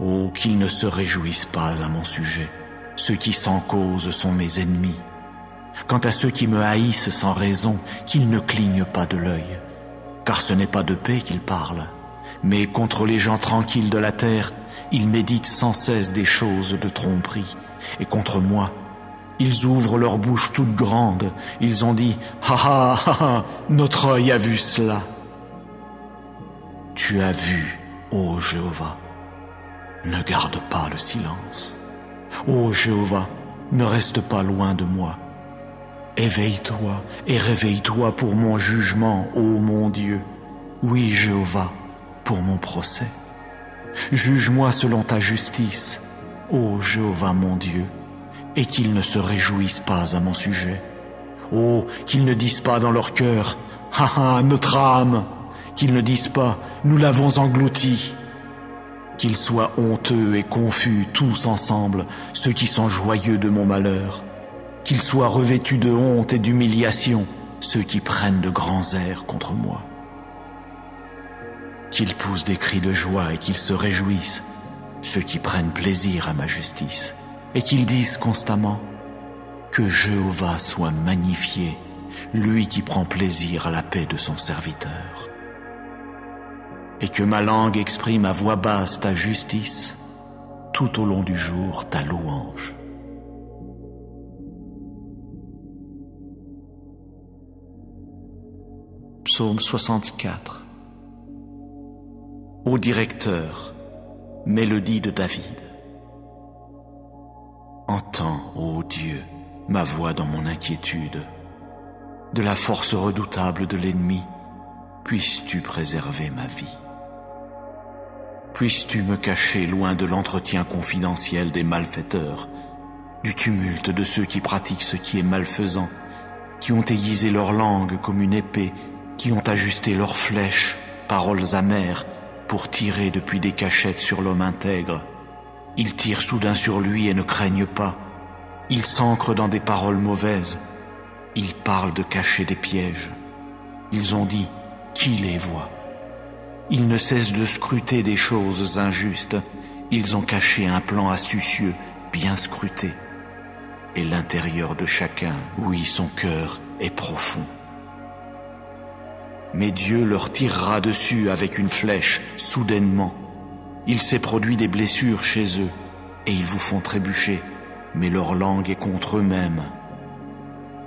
Oh, qu'ils ne se réjouissent pas à mon sujet, ceux qui sans cause sont mes ennemis. Quant à ceux qui me haïssent sans raison, qu'ils ne clignent pas de l'œil. Car ce n'est pas de paix qu'ils parlent, mais contre les gens tranquilles de la terre, ils méditent sans cesse des choses de tromperie. Et contre moi, ils ouvrent leur bouche toute grande, ils ont dit « Ha ha ha ha, notre œil a vu cela !» Tu as vu, ô Jéhovah, ne garde pas le silence. Ô Jéhovah, ne reste pas loin de moi. Éveille-toi et réveille-toi pour mon jugement, ô mon Dieu. Oui, Jéhovah, pour mon procès. Juge-moi selon ta justice, ô Jéhovah mon Dieu, et qu'ils ne se réjouissent pas à mon sujet. Oh, qu'ils ne disent pas dans leur cœur, « Ha ha, notre âme !» Qu'ils ne disent pas, « Nous l'avons englouti !» Qu'ils soient honteux et confus tous ensemble, ceux qui sont joyeux de mon malheur. Qu'ils soient revêtus de honte et d'humiliation, ceux qui prennent de grands airs contre moi. Qu'ils poussent des cris de joie et qu'ils se réjouissent, ceux qui prennent plaisir à ma justice, et qu'ils disent constamment que Jéhovah soit magnifié, lui qui prend plaisir à la paix de son serviteur. Et que ma langue exprime à voix basse ta justice, tout au long du jour ta louange. Psaume 64. Ô directeur, mélodie de David. Entends, ô Dieu, ma voix dans mon inquiétude. De la force redoutable de l'ennemi, puisses-tu préserver ma vie. Puisses-tu me cacher loin de l'entretien confidentiel des malfaiteurs, du tumulte de ceux qui pratiquent ce qui est malfaisant, qui ont aiguisé leur langue comme une épée, qui ont ajusté leurs flèches, paroles amères, pour tirer depuis des cachettes sur l'homme intègre. Ils tirent soudain sur lui et ne craignent pas. Ils s'ancrent dans des paroles mauvaises. Ils parlent de cacher des pièges. Ils ont dit, qui les voit? Ils ne cessent de scruter des choses injustes. Ils ont caché un plan astucieux, bien scruté. Et l'intérieur de chacun, oui, son cœur est profond. Mais Dieu leur tirera dessus avec une flèche, soudainement. Il s'est produit des blessures chez eux, et ils vous font trébucher, mais leur langue est contre eux-mêmes.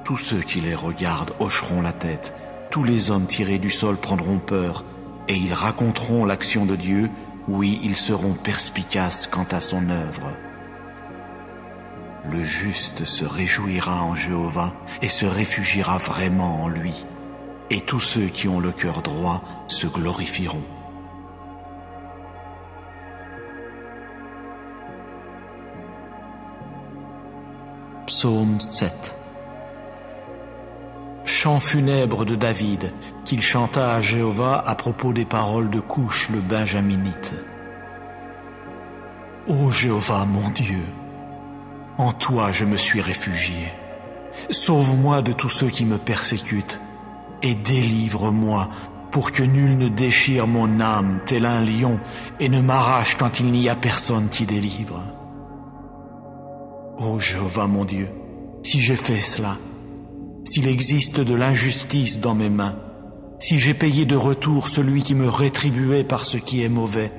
Tous ceux qui les regardent hocheront la tête, tous les hommes tirés du sol prendront peur, et ils raconteront l'action de Dieu, oui, ils seront perspicaces quant à son œuvre. Le juste se réjouira en Jéhovah et se réfugiera vraiment en lui. Et tous ceux qui ont le cœur droit se glorifieront. Psaume 7. Chant funèbre de David, qu'il chanta à Jéhovah à propos des paroles de Couche le Benjaminite. Ô Jéhovah mon Dieu, en toi je me suis réfugié. Sauve-moi de tous ceux qui me persécutent, et délivre-moi pour que nul ne déchire mon âme tel un lion et ne m'arrache quand il n'y a personne qui délivre. Ô Jéhovah mon Dieu, si j'ai fait cela, s'il existe de l'injustice dans mes mains, si j'ai payé de retour celui qui me rétribuait par ce qui est mauvais,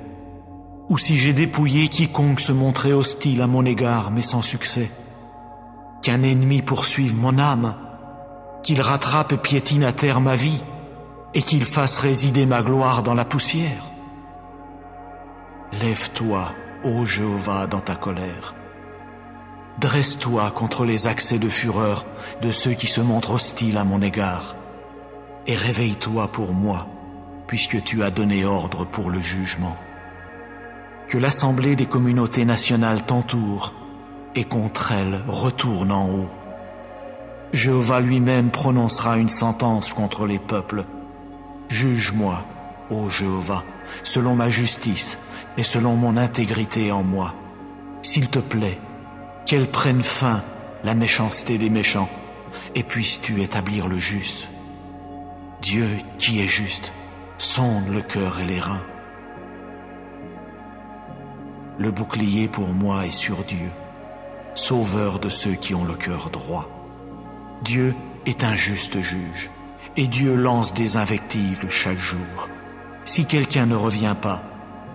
ou si j'ai dépouillé quiconque se montrait hostile à mon égard mais sans succès, qu'un ennemi poursuive mon âme, qu'il rattrape et piétine à terre ma vie, et qu'il fasse résider ma gloire dans la poussière. Lève-toi, ô Jéhovah, dans ta colère. Dresse-toi contre les accès de fureur de ceux qui se montrent hostiles à mon égard, et réveille-toi pour moi, puisque tu as donné ordre pour le jugement. Que l'assemblée des communautés nationales t'entoure, et contre elle retourne en haut. Jéhovah lui-même prononcera une sentence contre les peuples. Juge-moi, ô Jéhovah, selon ma justice et selon mon intégrité en moi. S'il te plaît, qu'elle prenne fin, la méchanceté des méchants, et puisses-tu établir le juste. Dieu qui est juste, sonde le cœur et les reins. Le bouclier pour moi est sur Dieu, sauveur de ceux qui ont le cœur droit. Dieu est un juste juge, et Dieu lance des invectives chaque jour. Si quelqu'un ne revient pas,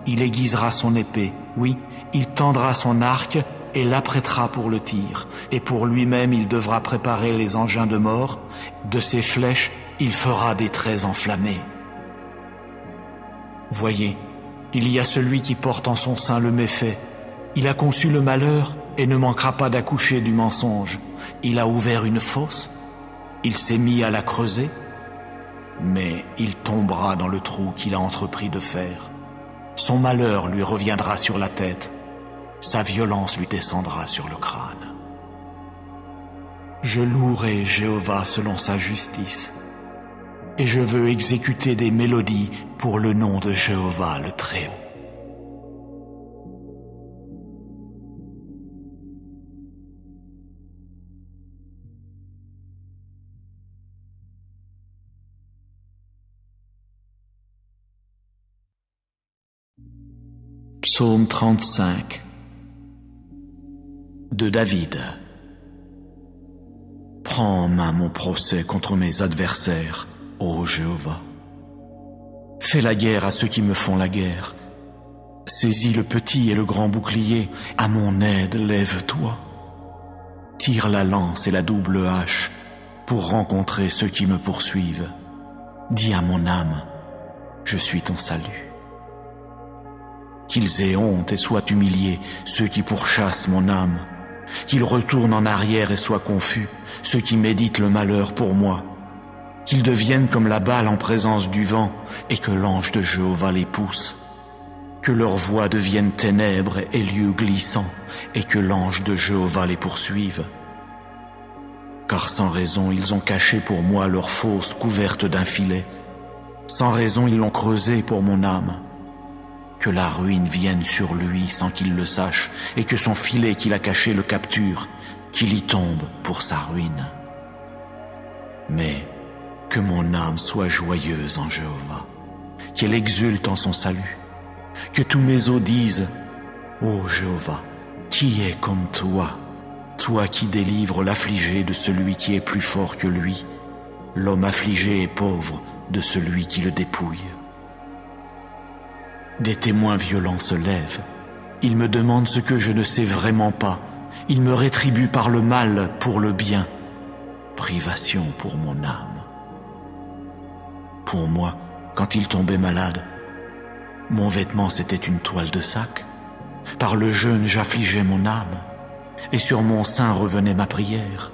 il aiguisera son épée, oui, il tendra son arc et l'apprêtera pour le tir, et pour lui-même il devra préparer les engins de mort, de ses flèches il fera des traits enflammés. Voyez, il y a celui qui porte en son sein le méfait, il a conçu le malheur et ne manquera pas d'accoucher du mensonge. Il a ouvert une fosse, il s'est mis à la creuser, mais il tombera dans le trou qu'il a entrepris de faire. Son malheur lui reviendra sur la tête, sa violence lui descendra sur le crâne. Je louerai Jéhovah selon sa justice, et je veux exécuter des mélodies pour le nom de Jéhovah le Très-Haut. Psaume 35. de David. Prends en main mon procès contre mes adversaires, ô Jéhovah. Fais la guerre à ceux qui me font la guerre. Saisis le petit et le grand bouclier, à mon aide lève-toi. Tire la lance et la double hache pour rencontrer ceux qui me poursuivent. Dis à mon âme, je suis ton salut. Qu'ils aient honte et soient humiliés ceux qui pourchassent mon âme. Qu'ils retournent en arrière et soient confus ceux qui méditent le malheur pour moi. Qu'ils deviennent comme la balle en présence du vent et que l'ange de Jéhovah les pousse. Que leur voix devienne ténèbres et lieux glissants et que l'ange de Jéhovah les poursuive. Car sans raison ils ont caché pour moi leur fosse couverte d'un filet. Sans raison ils l'ont creusée pour mon âme. Que la ruine vienne sur lui sans qu'il le sache, et que son filet qu'il a caché le capture, qu'il y tombe pour sa ruine. Mais que mon âme soit joyeuse en Jéhovah, qu'elle exulte en son salut, que tous mes os disent, ô Jéhovah, qui est comme toi, toi qui délivres l'affligé de celui qui est plus fort que lui, l'homme affligé et pauvre de celui qui le dépouille. Des témoins violents se lèvent. Ils me demandent ce que je ne sais vraiment pas. Ils me rétribuent par le mal pour le bien. Privation pour mon âme. Pour moi, quand il tombait malade, mon vêtement c'était une toile de sac. Par le jeûne j'affligeais mon âme, et sur mon sein revenait ma prière.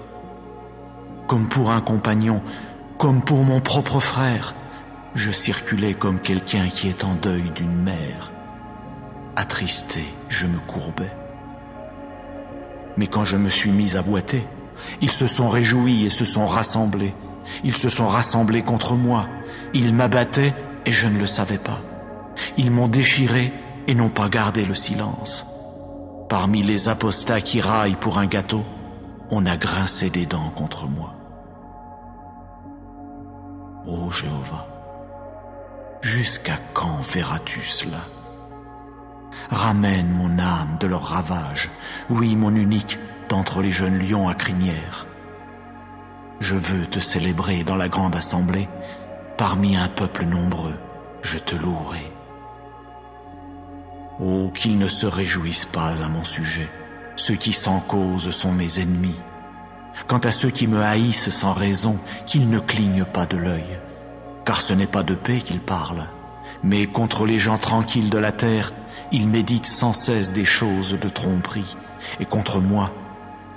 Comme pour un compagnon, comme pour mon propre frère, je circulais comme quelqu'un qui est en deuil d'une mère. Attristé, je me courbais. Mais quand je me suis mis à boiter, ils se sont réjouis et se sont rassemblés. Ils se sont rassemblés contre moi. Ils m'abattaient et je ne le savais pas. Ils m'ont déchiré et n'ont pas gardé le silence. Parmi les apostats qui raillent pour un gâteau, on a grincé des dents contre moi. Ô Jéhovah, jusqu'à quand verras-tu cela? Ramène mon âme de leur ravage, oui, mon unique, d'entre les jeunes lions à crinière. Je veux te célébrer dans la grande assemblée, parmi un peuple nombreux, je te louerai. Oh, qu'ils ne se réjouissent pas à mon sujet, ceux qui sans cause sont mes ennemis. Quant à ceux qui me haïssent sans raison, qu'ils ne clignent pas de l'œil. Car ce n'est pas de paix qu'ils parlent, mais contre les gens tranquilles de la terre, ils méditent sans cesse des choses de tromperie. Et contre moi,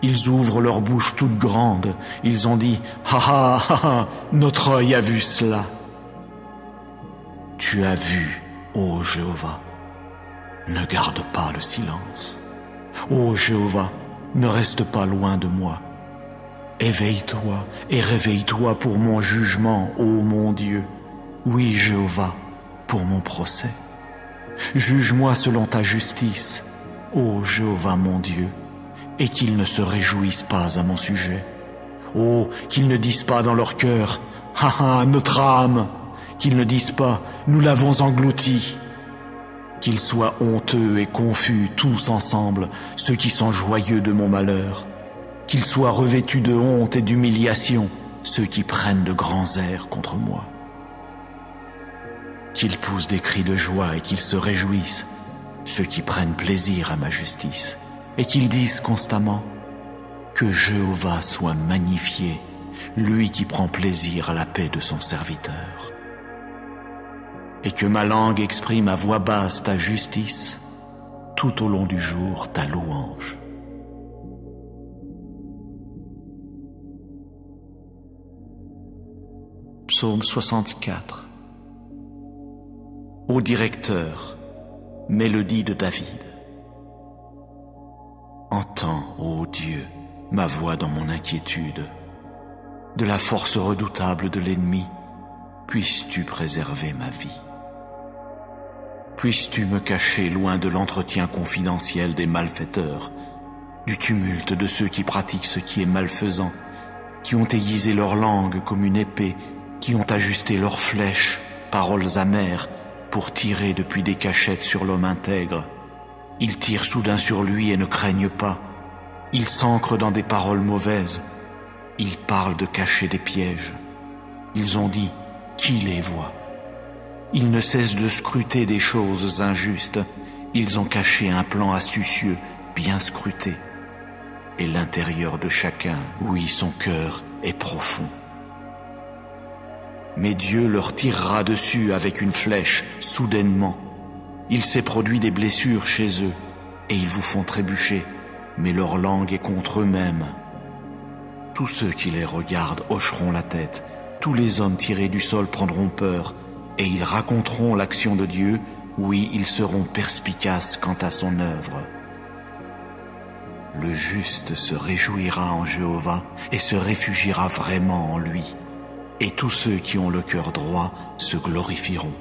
ils ouvrent leur bouche toute grande, ils ont dit « Ha ha ha ha, notre œil a vu cela !» Tu as vu, ô Jéhovah, ne garde pas le silence. Ô Jéhovah, ne reste pas loin de moi. Éveille-toi et réveille-toi pour mon jugement, ô mon Dieu. Oui, Jéhovah, pour mon procès. Juge-moi selon ta justice, ô Jéhovah mon Dieu, et qu'ils ne se réjouissent pas à mon sujet. Oh, qu'ils ne disent pas dans leur cœur, « Ha ha, notre âme !» Qu'ils ne disent pas, « Nous l'avons englouti !» Qu'ils soient honteux et confus tous ensemble, ceux qui sont joyeux de mon malheur. Qu'ils soient revêtus de honte et d'humiliation, ceux qui prennent de grands airs contre moi. Qu'ils poussent des cris de joie et qu'ils se réjouissent, ceux qui prennent plaisir à ma justice, et qu'ils disent constamment que Jéhovah soit magnifié, lui qui prend plaisir à la paix de son serviteur. Et que ma langue exprime à voix basse ta justice, tout au long du jour ta louange. Psaume 64. Ô directeur, mélodie de David. Entends, ô Dieu, ma voix dans mon inquiétude. De la force redoutable de l'ennemi, puisses-tu préserver ma vie. Puisses-tu me cacher loin de l'entretien confidentiel des malfaiteurs, du tumulte de ceux qui pratiquent ce qui est malfaisant, qui ont aiguisé leur langue comme une épée, qui ont ajusté leurs flèches, paroles amères, pour tirer depuis des cachettes sur l'homme intègre. Ils tirent soudain sur lui et ne craignent pas. Ils s'ancrent dans des paroles mauvaises. Ils parlent de cacher des pièges. Ils ont dit, qui les voit? Ils ne cessent de scruter des choses injustes. Ils ont caché un plan astucieux, bien scruté. Et l'intérieur de chacun, oui, son cœur est profond. Mais Dieu leur tirera dessus avec une flèche, soudainement. Il s'est produit des blessures chez eux, et ils vous font trébucher, mais leur langue est contre eux-mêmes. Tous ceux qui les regardent hocheront la tête, tous les hommes tirés du sol prendront peur, et ils raconteront l'action de Dieu, oui, ils seront perspicaces quant à son œuvre. Le juste se réjouira en Jéhovah et se réfugiera vraiment en lui. Et tous ceux qui ont le cœur droit se glorifieront.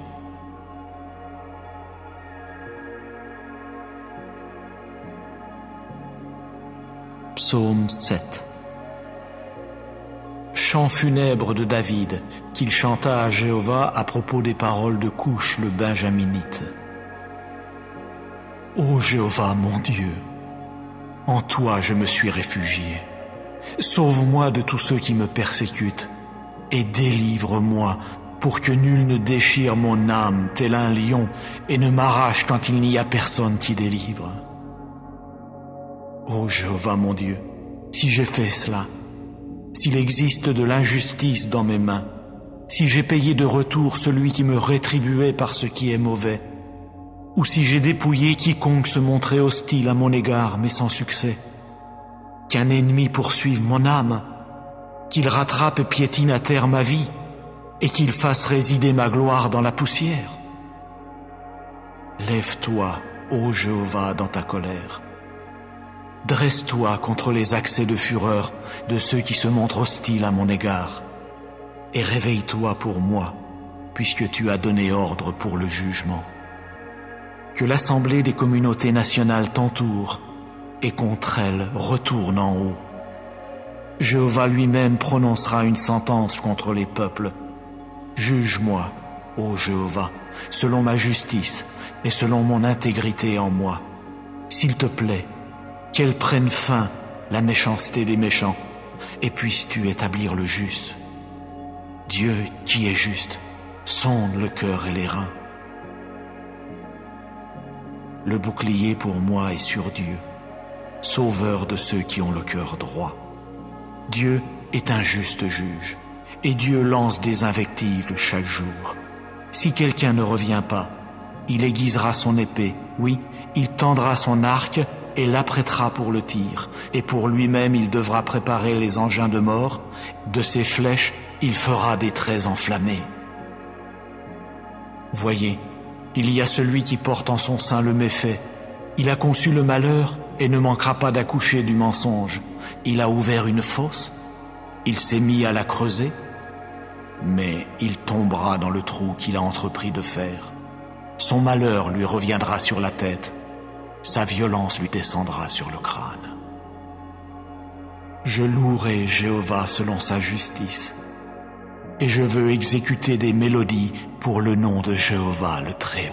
Psaume 7. Chant funèbre de David, qu'il chanta à Jéhovah à propos des paroles de Couche le Benjaminite. Ô Jéhovah mon Dieu, en toi je me suis réfugié. Sauve-moi de tous ceux qui me persécutent, et délivre-moi pour que nul ne déchire mon âme tel un lion et ne m'arrache quand il n'y a personne qui délivre. Ô Jéhovah mon Dieu, si j'ai fait cela, s'il existe de l'injustice dans mes mains, si j'ai payé de retour celui qui me rétribuait par ce qui est mauvais, ou si j'ai dépouillé quiconque se montrait hostile à mon égard mais sans succès, qu'un ennemi poursuive mon âme, qu'il rattrape et piétine à terre ma vie, et qu'il fasse résider ma gloire dans la poussière. Lève-toi, ô Jéhovah, dans ta colère. Dresse-toi contre les accès de fureur de ceux qui se montrent hostiles à mon égard, et réveille-toi pour moi, puisque tu as donné ordre pour le jugement. Que l'assemblée des communautés nationales t'entoure, et contre elle retourne en haut. Jéhovah lui-même prononcera une sentence contre les peuples. Juge-moi, ô Jéhovah, selon ma justice et selon mon intégrité en moi. S'il te plaît, qu'elle prenne fin, la méchanceté des méchants, et puisses-tu établir le juste. Dieu qui est juste, sonde le cœur et les reins. Le bouclier pour moi est sur Dieu, sauveur de ceux qui ont le cœur droit. Dieu est un juste juge, et Dieu lance des invectives chaque jour. Si quelqu'un ne revient pas, il aiguisera son épée, oui, il tendra son arc et l'apprêtera pour le tir, et pour lui-même il devra préparer les engins de mort, de ses flèches il fera des traits enflammés. Voyez, il y a celui qui porte en son sein le méfait, il a conçu le malheur et ne manquera pas d'accoucher du mensonge. Il a ouvert une fosse, il s'est mis à la creuser, mais il tombera dans le trou qu'il a entrepris de faire. Son malheur lui reviendra sur la tête, sa violence lui descendra sur le crâne. Je louerai Jéhovah selon sa justice, et je veux exécuter des mélodies pour le nom de Jéhovah le Très-Haut.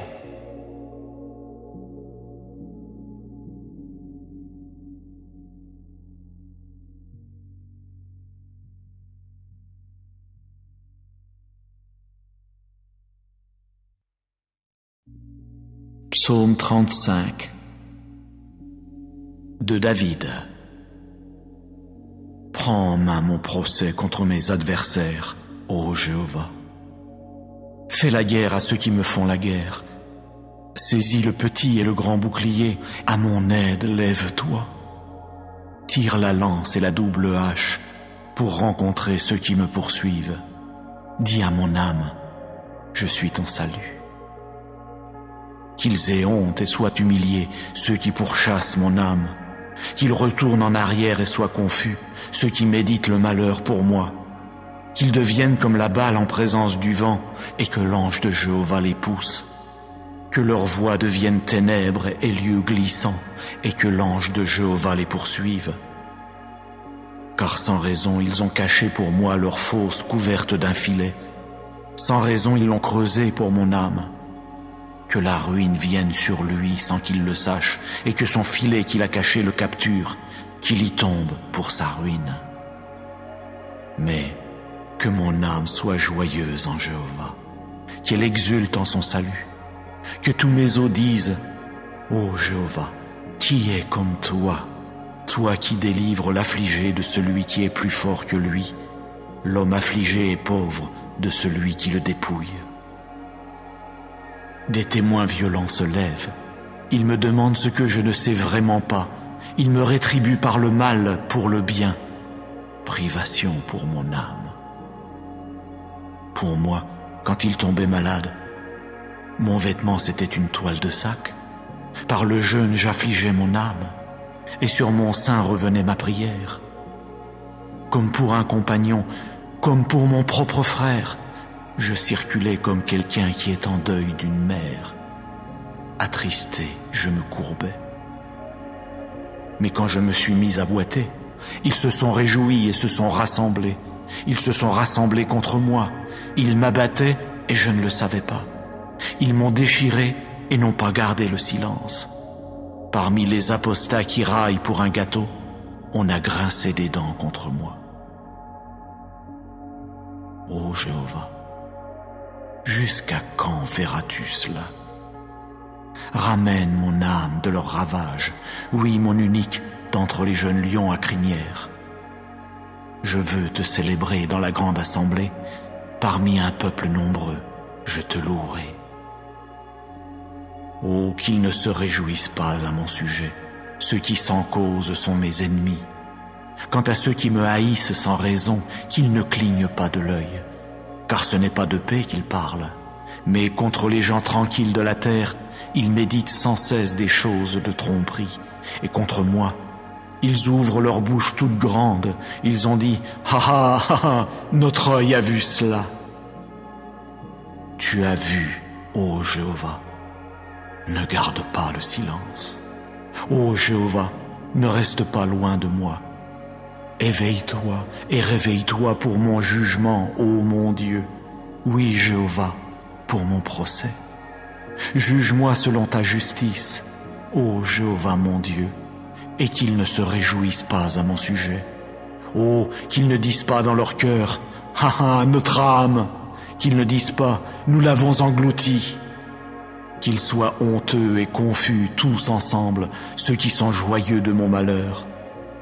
Psaume 35 de David. Prends en main mon procès contre mes adversaires, ô Jéhovah. Fais la guerre à ceux qui me font la guerre. Saisis le petit et le grand bouclier, à mon aide lève-toi. Tire la lance et la double hache pour rencontrer ceux qui me poursuivent. Dis à mon âme, je suis ton salut. Qu'ils aient honte et soient humiliés, ceux qui pourchassent mon âme. Qu'ils retournent en arrière et soient confus, ceux qui méditent le malheur pour moi. Qu'ils deviennent comme la balle en présence du vent, et que l'ange de Jéhovah les pousse. Que leur voix devienne ténèbres et lieux glissants, et que l'ange de Jéhovah les poursuive. Car sans raison ils ont caché pour moi leur fosse couverte d'un filet. Sans raison ils l'ont creusée pour mon âme. Que la ruine vienne sur lui sans qu'il le sache, et que son filet qu'il a caché le capture, qu'il y tombe pour sa ruine. Mais que mon âme soit joyeuse en Jéhovah, qu'elle exulte en son salut, que tous mes os disent: Ô Jéhovah, qui est comme toi, toi qui délivres l'affligé de celui qui est plus fort que lui, l'homme affligé et pauvre de celui qui le dépouille. Des témoins violents se lèvent, ils me demandent ce que je ne sais vraiment pas, ils me rétribuent par le mal pour le bien, privation pour mon âme. Pour moi, quand il tombait malade, mon vêtement c'était une toile de sac. Par le jeûne j'affligeais mon âme, et sur mon sein revenait ma prière. Comme pour un compagnon, comme pour mon propre frère, je circulais comme quelqu'un qui est en deuil d'une mère. Attristé, je me courbais. Mais quand je me suis mis à boiter, ils se sont réjouis et se sont rassemblés. Ils se sont rassemblés contre moi. Ils m'abattaient et je ne le savais pas. Ils m'ont déchiré et n'ont pas gardé le silence. Parmi les apostats qui raillent pour un gâteau, on a grincé des dents contre moi. Ô Jéhovah, jusqu'à quand verras-tu cela? Ramène mon âme de leur ravage, oui, mon unique, d'entre les jeunes lions à crinière. Je veux te célébrer dans la grande assemblée, parmi un peuple nombreux, je te louerai. Oh, qu'ils ne se réjouissent pas à mon sujet, ceux qui sans cause sont mes ennemis. Quant à ceux qui me haïssent sans raison, qu'ils ne clignent pas de l'œil, car ce n'est pas de paix qu'ils parlent, mais contre les gens tranquilles de la terre, ils méditent sans cesse des choses de tromperie, et contre moi, ils ouvrent leur bouche toute grande, ils ont dit: « Ha ha ha, notre œil a vu cela. » Tu as vu, ô Jéhovah, ne garde pas le silence. Ô Jéhovah, ne reste pas loin de moi. Éveille-toi et réveille-toi pour mon jugement, ô mon Dieu. Oui, Jéhovah, pour mon procès. Juge-moi selon ta justice, ô Jéhovah mon Dieu, et qu'ils ne se réjouissent pas à mon sujet. Oh, qu'ils ne disent pas dans leur cœur: « Ha ha, notre âme !» Qu'ils ne disent pas: « Nous l'avons englouti !» Qu'ils soient honteux et confus tous ensemble, ceux qui sont joyeux de mon malheur.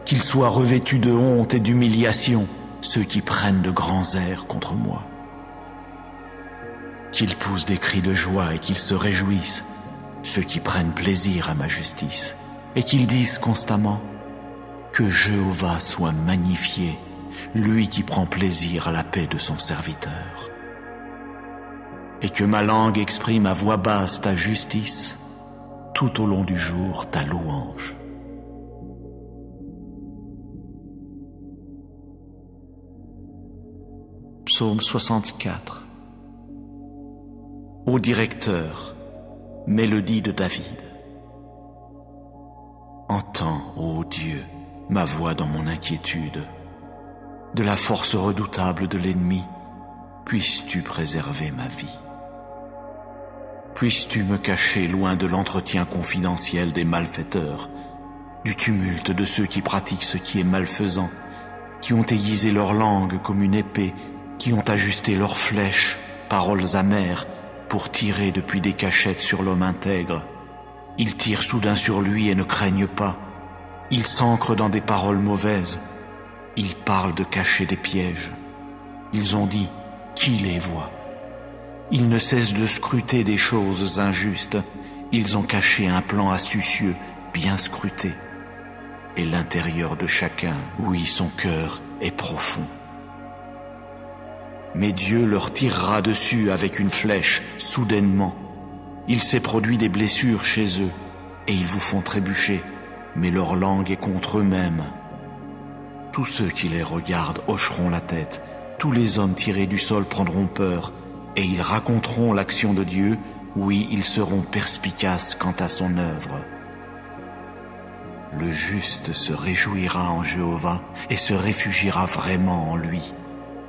Qu'ils soient revêtus de honte et d'humiliation, ceux qui prennent de grands airs contre moi. Qu'ils poussent des cris de joie et qu'ils se réjouissent, ceux qui prennent plaisir à ma justice, et qu'ils disent constamment: que Jéhovah soit magnifié, lui qui prend plaisir à la paix de son serviteur. Et que ma langue exprime à voix basse ta justice, tout au long du jour ta louange. Psaume 64. Ô directeur, mélodie de David. Entends, ô Dieu, ma voix dans mon inquiétude. De la force redoutable de l'ennemi, puisses-tu préserver ma vie. Puisses-tu me cacher loin de l'entretien confidentiel des malfaiteurs, du tumulte de ceux qui pratiquent ce qui est malfaisant, qui ont aiguisé leur langue comme une épée, qui ont ajusté leurs flèches, paroles amères, pour tirer depuis des cachettes sur l'homme intègre. Ils tirent soudain sur lui et ne craignent pas. Ils s'ancrent dans des paroles mauvaises. Ils parlent de cacher des pièges. Ils ont dit: qui les voit? Ils ne cessent de scruter des choses injustes. Ils ont caché un plan astucieux, bien scruté. Et l'intérieur de chacun, oui, son cœur est profond. Mais Dieu leur tirera dessus avec une flèche, soudainement. Il s'est produit des blessures chez eux, et ils vous font trébucher, mais leur langue est contre eux-mêmes. Tous ceux qui les regardent hocheront la tête, tous les hommes tirés du sol prendront peur, et ils raconteront l'action de Dieu, oui, ils seront perspicaces quant à son œuvre. Le juste se réjouira en Jéhovah et se réfugiera vraiment en lui,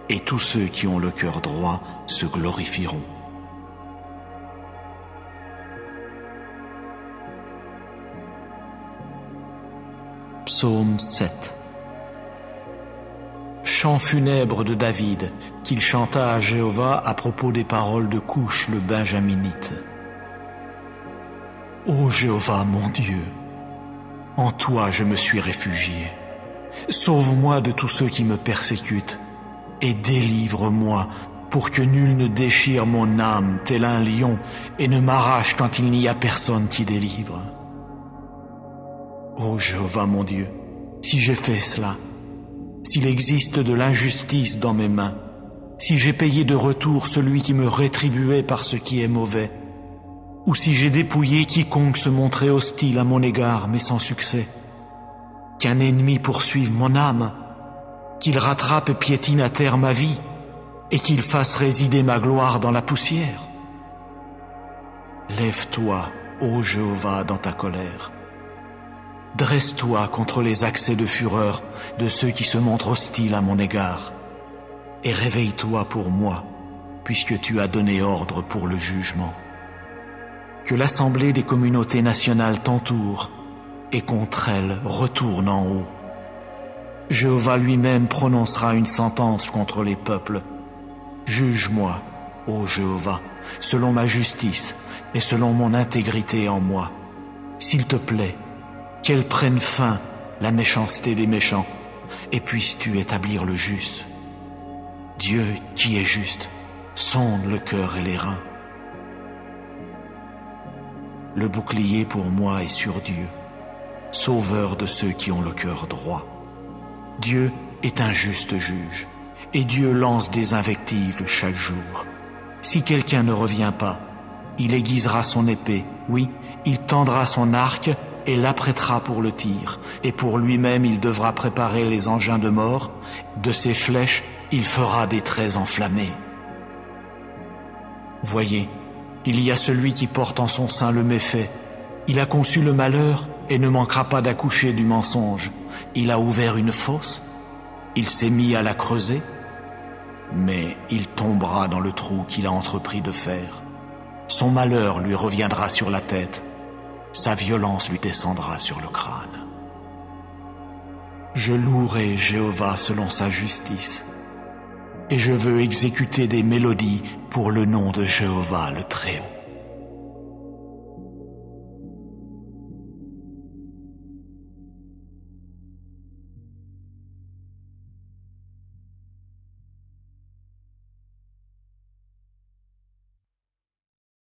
et tous ceux qui ont le cœur droit se glorifieront. Psaume 7. Chant funèbre de David, qu'il chanta à Jéhovah à propos des paroles de Couche le Benjaminite. Ô Jéhovah mon Dieu, en toi je me suis réfugié. Sauve-moi de tous ceux qui me persécutent et délivre-moi pour que nul ne déchire mon âme tel un lion et ne m'arrache quand il n'y a personne qui délivre. Ô Jéhovah mon Dieu, si j'ai fait cela, s'il existe de l'injustice dans mes mains, si j'ai payé de retour celui qui me rétribuait par ce qui est mauvais, ou si j'ai dépouillé quiconque se montrait hostile à mon égard mais sans succès, qu'un ennemi poursuive mon âme, qu'il rattrape et piétine à terre ma vie, et qu'il fasse résider ma gloire dans la poussière. Lève-toi, ô Jéhovah, dans ta colère. Dresse-toi contre les accès de fureur de ceux qui se montrent hostiles à mon égard, et réveille-toi pour moi, puisque tu as donné ordre pour le jugement. Que l'assemblée des communautés nationales t'entoure, et contre elle retourne en haut. Jéhovah lui-même prononcera une sentence contre les peuples. Juge-moi, ô Jéhovah, selon ma justice et selon mon intégrité en moi. S'il te plaît, qu'elle prenne fin, la méchanceté des méchants, et puisses-tu établir le juste. Dieu qui est juste, sonde le cœur et les reins. Le bouclier pour moi est sur Dieu, sauveur de ceux qui ont le cœur droit. Dieu est un juste juge, et Dieu lance des invectives chaque jour. Si quelqu'un ne revient pas, il aiguisera son épée, oui, il tendra son arc et l'apprêtera pour le tir, et pour lui-même il devra préparer les engins de mort, de ses flèches il fera des traits enflammés. Voyez, il y a celui qui porte en son sein le méfait, il a conçu le malheur et ne manquera pas d'accoucher du mensonge. Il a ouvert une fosse, il s'est mis à la creuser, mais il tombera dans le trou qu'il a entrepris de faire. Son malheur lui reviendra sur la tête, sa violence lui descendra sur le crâne. Je louerai Jéhovah selon sa justice, et je veux exécuter des mélodies pour le nom de Jéhovah le Très-Haut.